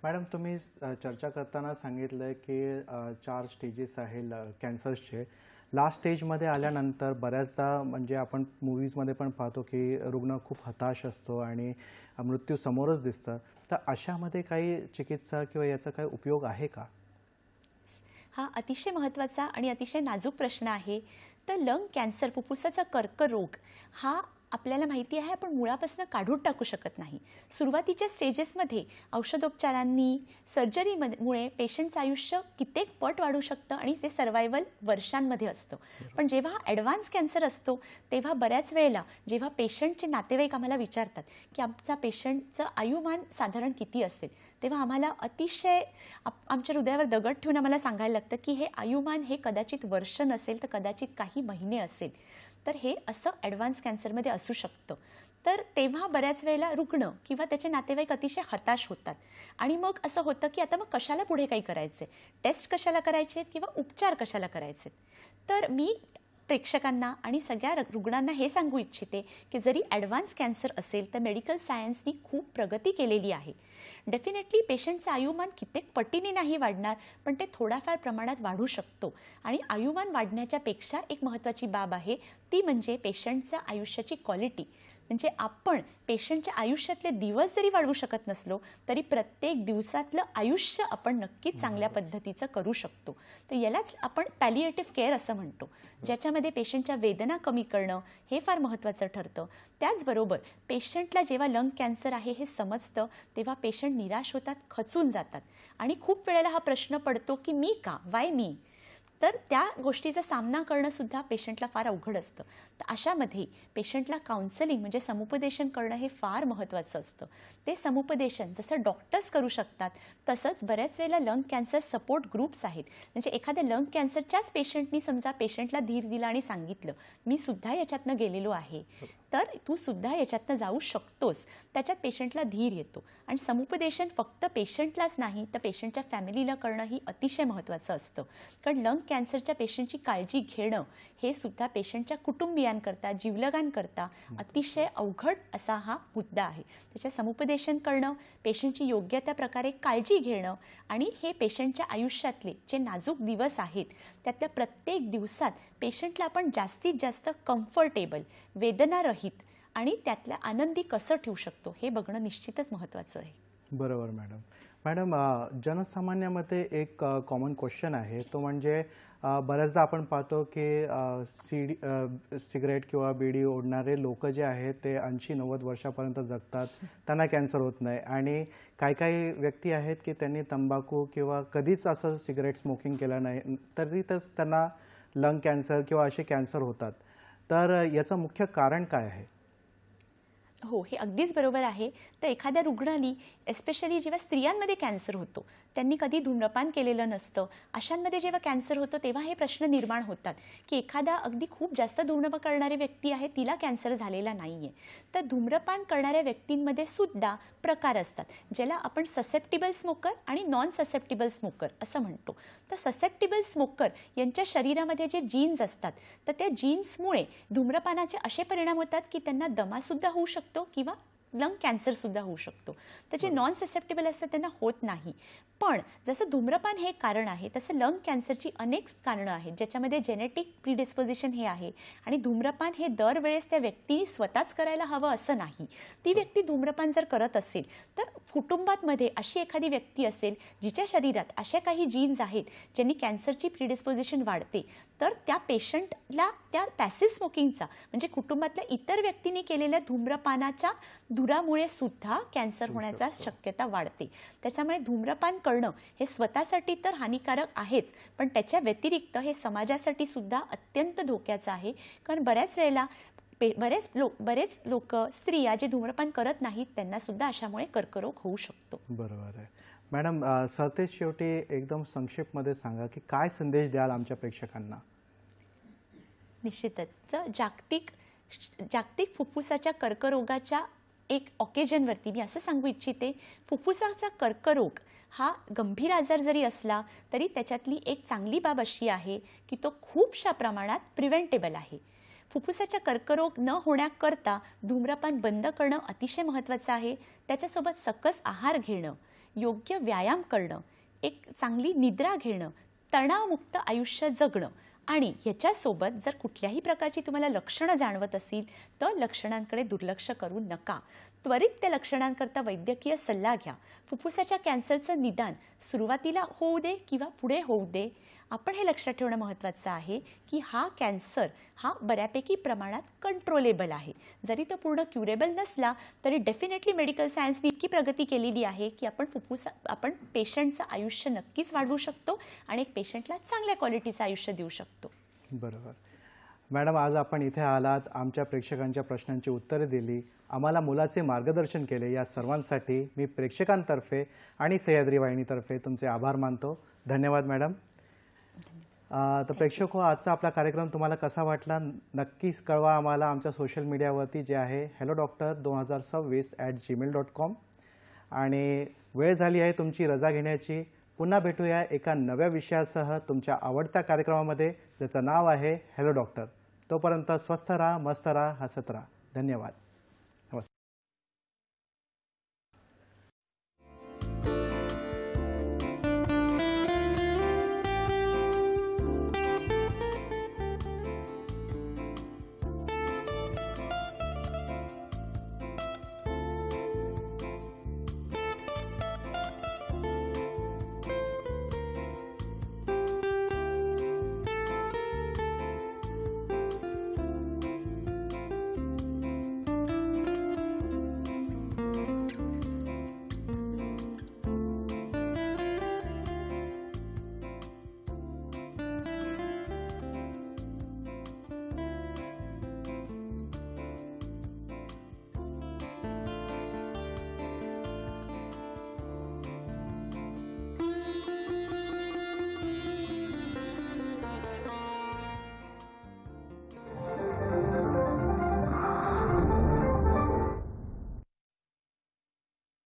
मॅडम, तुम्ही चर्चा करताना सांगितलं की 4 स्टेजेस आहे कॅन्सर्सचे. लास्ट स्टेजमध्ये आल्यानंतर बऱ्याचदा म्हणजे आपण मूवीजमध्ये पण पाहतो की रुग्ण खूप हताश असतो आणि मृत्यू समोरच दिसतं. तर अशामध्ये काही चिकित्सा किंवा याचा काही उपयोग आहे का?
हा अतिशय महत्त्वाचा आणि अतिशय नाजूक प्रश्न आहे. तर लंग कॅन्सर, फुफ्फुसाचा कर्करोग हा आपल्याला माहिती आहे आपण मुळापासून काढून टाकू शकत नाही. सुरुवातीच्या स्टेजेसमध्ये औषधोपचारांनी, सर्जरीमुळे पेशंटचं आयुष्य कित्येक पट वाढू शकतं आणि ते सर्वायवल वर्षांमध्ये असतं. पण जेव्हा ॲडव्हान्स कॅन्सर असतो तेव्हा बऱ्याच वेळेला जेव्हा पेशंटचे नातेवाईक आम्हाला विचारतात की आमचा पेशंटचं आयुमान साधारण किती असेल, तेव्हा आम्हाला अतिशय आमच्या हृदयावर दगड ठेवून आम्हाला सांगायला लागतं की हे आयुमान हे कदाचित वर्ष नसेल तर कदाचित काही महिने असेल. तर हे असं ॲडव्हान्स कॅन्सरमध्ये असू शकतं. तर तेव्हा बऱ्याच वेळेला रुग्ण किंवा त्याचे नातेवाईक अतिशय हताश होतात आणि मग असं होतं की आता मग कशाला पुढे काही करायचे, टेस्ट कशाला करायचे किंवा उपचार कशाला करायचे. तर मी प्रेक्षकांना आणि सगळ्या रुग्णांना हे सांगू इच्छिते की जरी ॲडव्हान्स कॅन्सर असेल तर मेडिकल सायन्सनी खूप प्रगती केलेली आहे. डेफिनेटली पेशंटचं आयुमान कित्येक पटीने नाही वाढणार, पण ते थोड्याफार प्रमाणात वाढू शकतो. आणि आयुमान वाढण्याच्या पेक्षा एक महत्त्वाची बाब आहे ती म्हणजे पेशंटच्या आयुष्याची क्वालिटी. म्हणजे आपण पेशंटच्या आयुष्यातले दिवस जरी वाढवू शकत नसलो तरी प्रत्येक दिवसातलं आयुष्य आपण नक्कीच चांगल्या पद्धतीचं करू शकतो. तर यालाच आपण पॅलिएटिव्ह केअर असं म्हणतो, ज्याच्यामध्ये पेशंटच्या वेदना कमी करणं हे फार महत्त्वाचं ठरतं. त्याचबरोबर पेशंटला जेव्हा लंग कॅन्सर आहे हे समजतं तेव्हा पेशंट निराश होतात, खचून जातात आणि खूप वेळेला हा प्रश्न पडतो की मी का, वाय मी. तर त्या गोष्टीचा सामना करणं सुद्धा पेशंटला फार अवघड असतं. तर अशामध्ये पेशंटला काउन्सलिंग म्हणजे समुपदेशन करणं हे फार महत्त्वाचं असतं. ते समुपदेशन जसं डॉक्टर्स करू शकतात तसंच बऱ्याच वेळेला लंग कॅन्सर सपोर्ट ग्रुप्स आहेत. म्हणजे एखाद्या लंग कॅन्सरच्याच पेशंटनी समजा पेशंटला धीर दिला आणि सांगितलं मी सुद्धा याच्यातनं गेलेलो आहे, तर तू सुद्धा याच्यातनं जाऊ शकतोस, त्याच्यात पेशंटला धीर येतो. आणि समुपदेशन फक्त पेशंटलाच नाही तर पेशंटच्या फॅमिलीला करणं ही अतिशय महत्त्वाचं असतं. कारण लंग कॅन्सरच्या पेशंटची काळजी घेणं हे सुद्धा पेशंटच्या कुटुंबियांकरता, जीवलगांकरता अतिशय अवघड असा हा मुद्दा आहे. त्याच्या समुपदेशन करणं, पेशंटची योग्य त्या प्रकारे काळजी घेणं आणि हे पेशंटच्या आयुष्यातले जे नाजूक दिवस आहेत त्यातल्या प्रत्येक दिवसात पेशंटला आपण जास्तीत जास्त कम्फर्टेबल, वेदनारहित आणि त्यातल्या आनंदी कसं ठेवू शकतो हे बघणं निश्चितच महत्त्वाचं आहे.
बरोबर मॅडम. मॅडम, जनसामान्यामध्ये एक कॉमन क्वेश्चन आहे, तो म्हणजे बऱ्याचदा आपण पाहतो की सिगरेट किंवा बिडी ओढणारे लोक जे आहेत ते 80-90 वर्षापर्यंत जगतात, त्यांना कॅन्सर होत नाही. आणि काही व्यक्ती आहेत की त्यांनी तंबाखू किंवा कधीच असं सिगरेट स्मोकिंग केलं नाही, तरी त्यांना लंग कॅन्सर किंवा असे कॅन्सर होतात. तर याचं मुख्य कारण काय आहे?
हो, हे अगदीच बरोबर आहे. तर एखाद्या रुग्णाने एस्पेशली जेव्हा स्त्रियांमध्ये कॅन्सर होतो, त्यांनी कधी धूम्रपान केलेलं नसतं, अशांमध्ये जेव्हा कॅन्सर होतो तेव्हा हे प्रश्न निर्माण होतात की एखादा अगदी खूप जास्त धूम्रपान करणारी व्यक्ती आहे, तिला कॅन्सर झालेला नाहीये. तर धूम्रपान करणाऱ्या व्यक्तींमध्ये सुद्धा प्रकार असतात, ज्याला आपण ससेप्टिबल स्मोकर आणि नॉन ससेप्टिबल स्मोकर असं म्हणतो. तर ससेप्टिबल स्मोकर यांच्या शरीरामध्ये जे जीन्स असतात, तर त्या जीन्समुळे धूम्रपानाचे असे परिणाम होतात की त्यांना दमासुद्धा होऊ शकतो किंवा लंग कॅन्सर सुद्धा होऊ शकतो. तर जे नॉन ससेप्टेबल असतात त्यांना होत नाही. पण जसं धूम्रपान हे कारण आहे, तसं लंग कॅन्सरची अनेक कारणं आहेत, ज्याच्यामध्ये जेनेटिक प्रिडिस्पोजिशन हे आहे. आणि धूम्रपान हे दरवेळेस त्या व्यक्तीने स्वतःच करायला हवं असं नाही. ती व्यक्ती धूम्रपान जर करत असेल तर कुटुंबामध्ये अशी एखादी व्यक्ती असेल जिच्या शरीरात अशा काही जीन्स आहेत ज्यांनी कॅन्सरची प्रिडिस्पोजिशन वाढते, तर त्या पेशंटला त्या पॅसिव्ह स्मोकिंगचा म्हणजे कुटुंबातल्या इतर व्यक्तींनी केलेल्या धूम्रपानाच्या धुरामुळे सुद्धा कॅन्सर होण्याचा शक्यता वाढते. त्याच्यामुळे धूम्रपान करणं हे स्वतःसाठी तर हानिकारक आहेच, पण त्याच्या व्यतिरिक्त हे समाजासाठी सुद्धा अत्यंत धोक्याचं आहे. कारण बऱ्याच वेळेला बरेच लोक स्त्रिया जे धूम्रपान करत नाहीत त्यांना सुद्धा अशामुळे कर्करोग होऊ शकतो.
बरोबर आहे मॅडम. सरतेज शेवटी एकदम संक्षेपमध्ये सांगा की काय संदेश द्याल आमच्या प्रेक्षकांना?
निश्चितच जागतिक फुफ्फुसाच्या कर्करोगाच्या एक ऑकेजनवरती मी असं सांगू इच्छिते, फुफ्फुसाचा कर्करोग हा गंभीर आजार जरी असला तरी त्याच्यातली एक चांगली बाब अशी आहे की तो खूपशा प्रमाणात प्रिव्हेंटेबल आहे. फुफ्फुसाचा कर्करोग न होण्याकरता धूम्रपान बंद करणं अतिशय महत्त्वाचं आहे. त्याच्यासोबत सकस आहार घेणं, योग्य व्यायाम करणं, एक चांगली निद्रा घेणं, तणावमुक्त आयुष्य जगणं आणि ह्याच्यासोबत जर कुठल्याही प्रकारची तुम्हाला लक्षणं जाणवत असतील तर लक्षणांकडे दुर्लक्ष करू नका. त्वरित त्या लक्षणांकरता वैद्यकीय सल्ला घ्या. फुफ्फुसाच्या कॅन्सरचं निदान सुरुवातीला होऊ दे किंवा पुढे होऊ दे, आपण हे लक्षात ठेवणं महत्त्वाचं आहे की हा कॅन्सर हा बऱ्यापैकी प्रमाणात कंट्रोलेबल आहे. जरी तो पूर्ण क्युरेबल नसला तरी डेफिनेटली मेडिकल सायन्सने इतकी प्रगती केलेली आहे की आपण पेशंटचं आयुष्य नक्कीच वाढवू शकतो आणि एक पेशंटला चांगल्या क्वालिटीचं आयुष्य देऊ शकतो.
बरोबर मॅडम, आज आपण इथे आलात, आमच्या प्रेक्षकांच्या प्रश्नांची उत्तरे दिली, आम्हाला मोलाचे मार्गदर्शन केले. या सर्वांसाठी मी प्रेक्षकांतर्फे आणि सह्याद्री वाहिनीतर्फे तुमचे आभार मानतो. धन्यवाद मॅडम. तर प्रेक्षको, आजचा आपला कार्यक्रम तुम्हाला कसा वाटला नक्कीच कळवा आम्हाला आमच्या सोशल मीडियावरती, जे आहे hellodoctor2026@gmail.com. आणि वेळ झाली आहे तुमची रजा घेण्याची. पुन्हा भेटूया एका नव्या विषयासह तुमच्या आवडत्या कार्यक्रमामध्ये, ज्याचं नाव आहे हेलो डॉक्टर. तोपर्यंत स्वस्थ राहा, मस्त राहा, हसत राहा. धन्यवाद.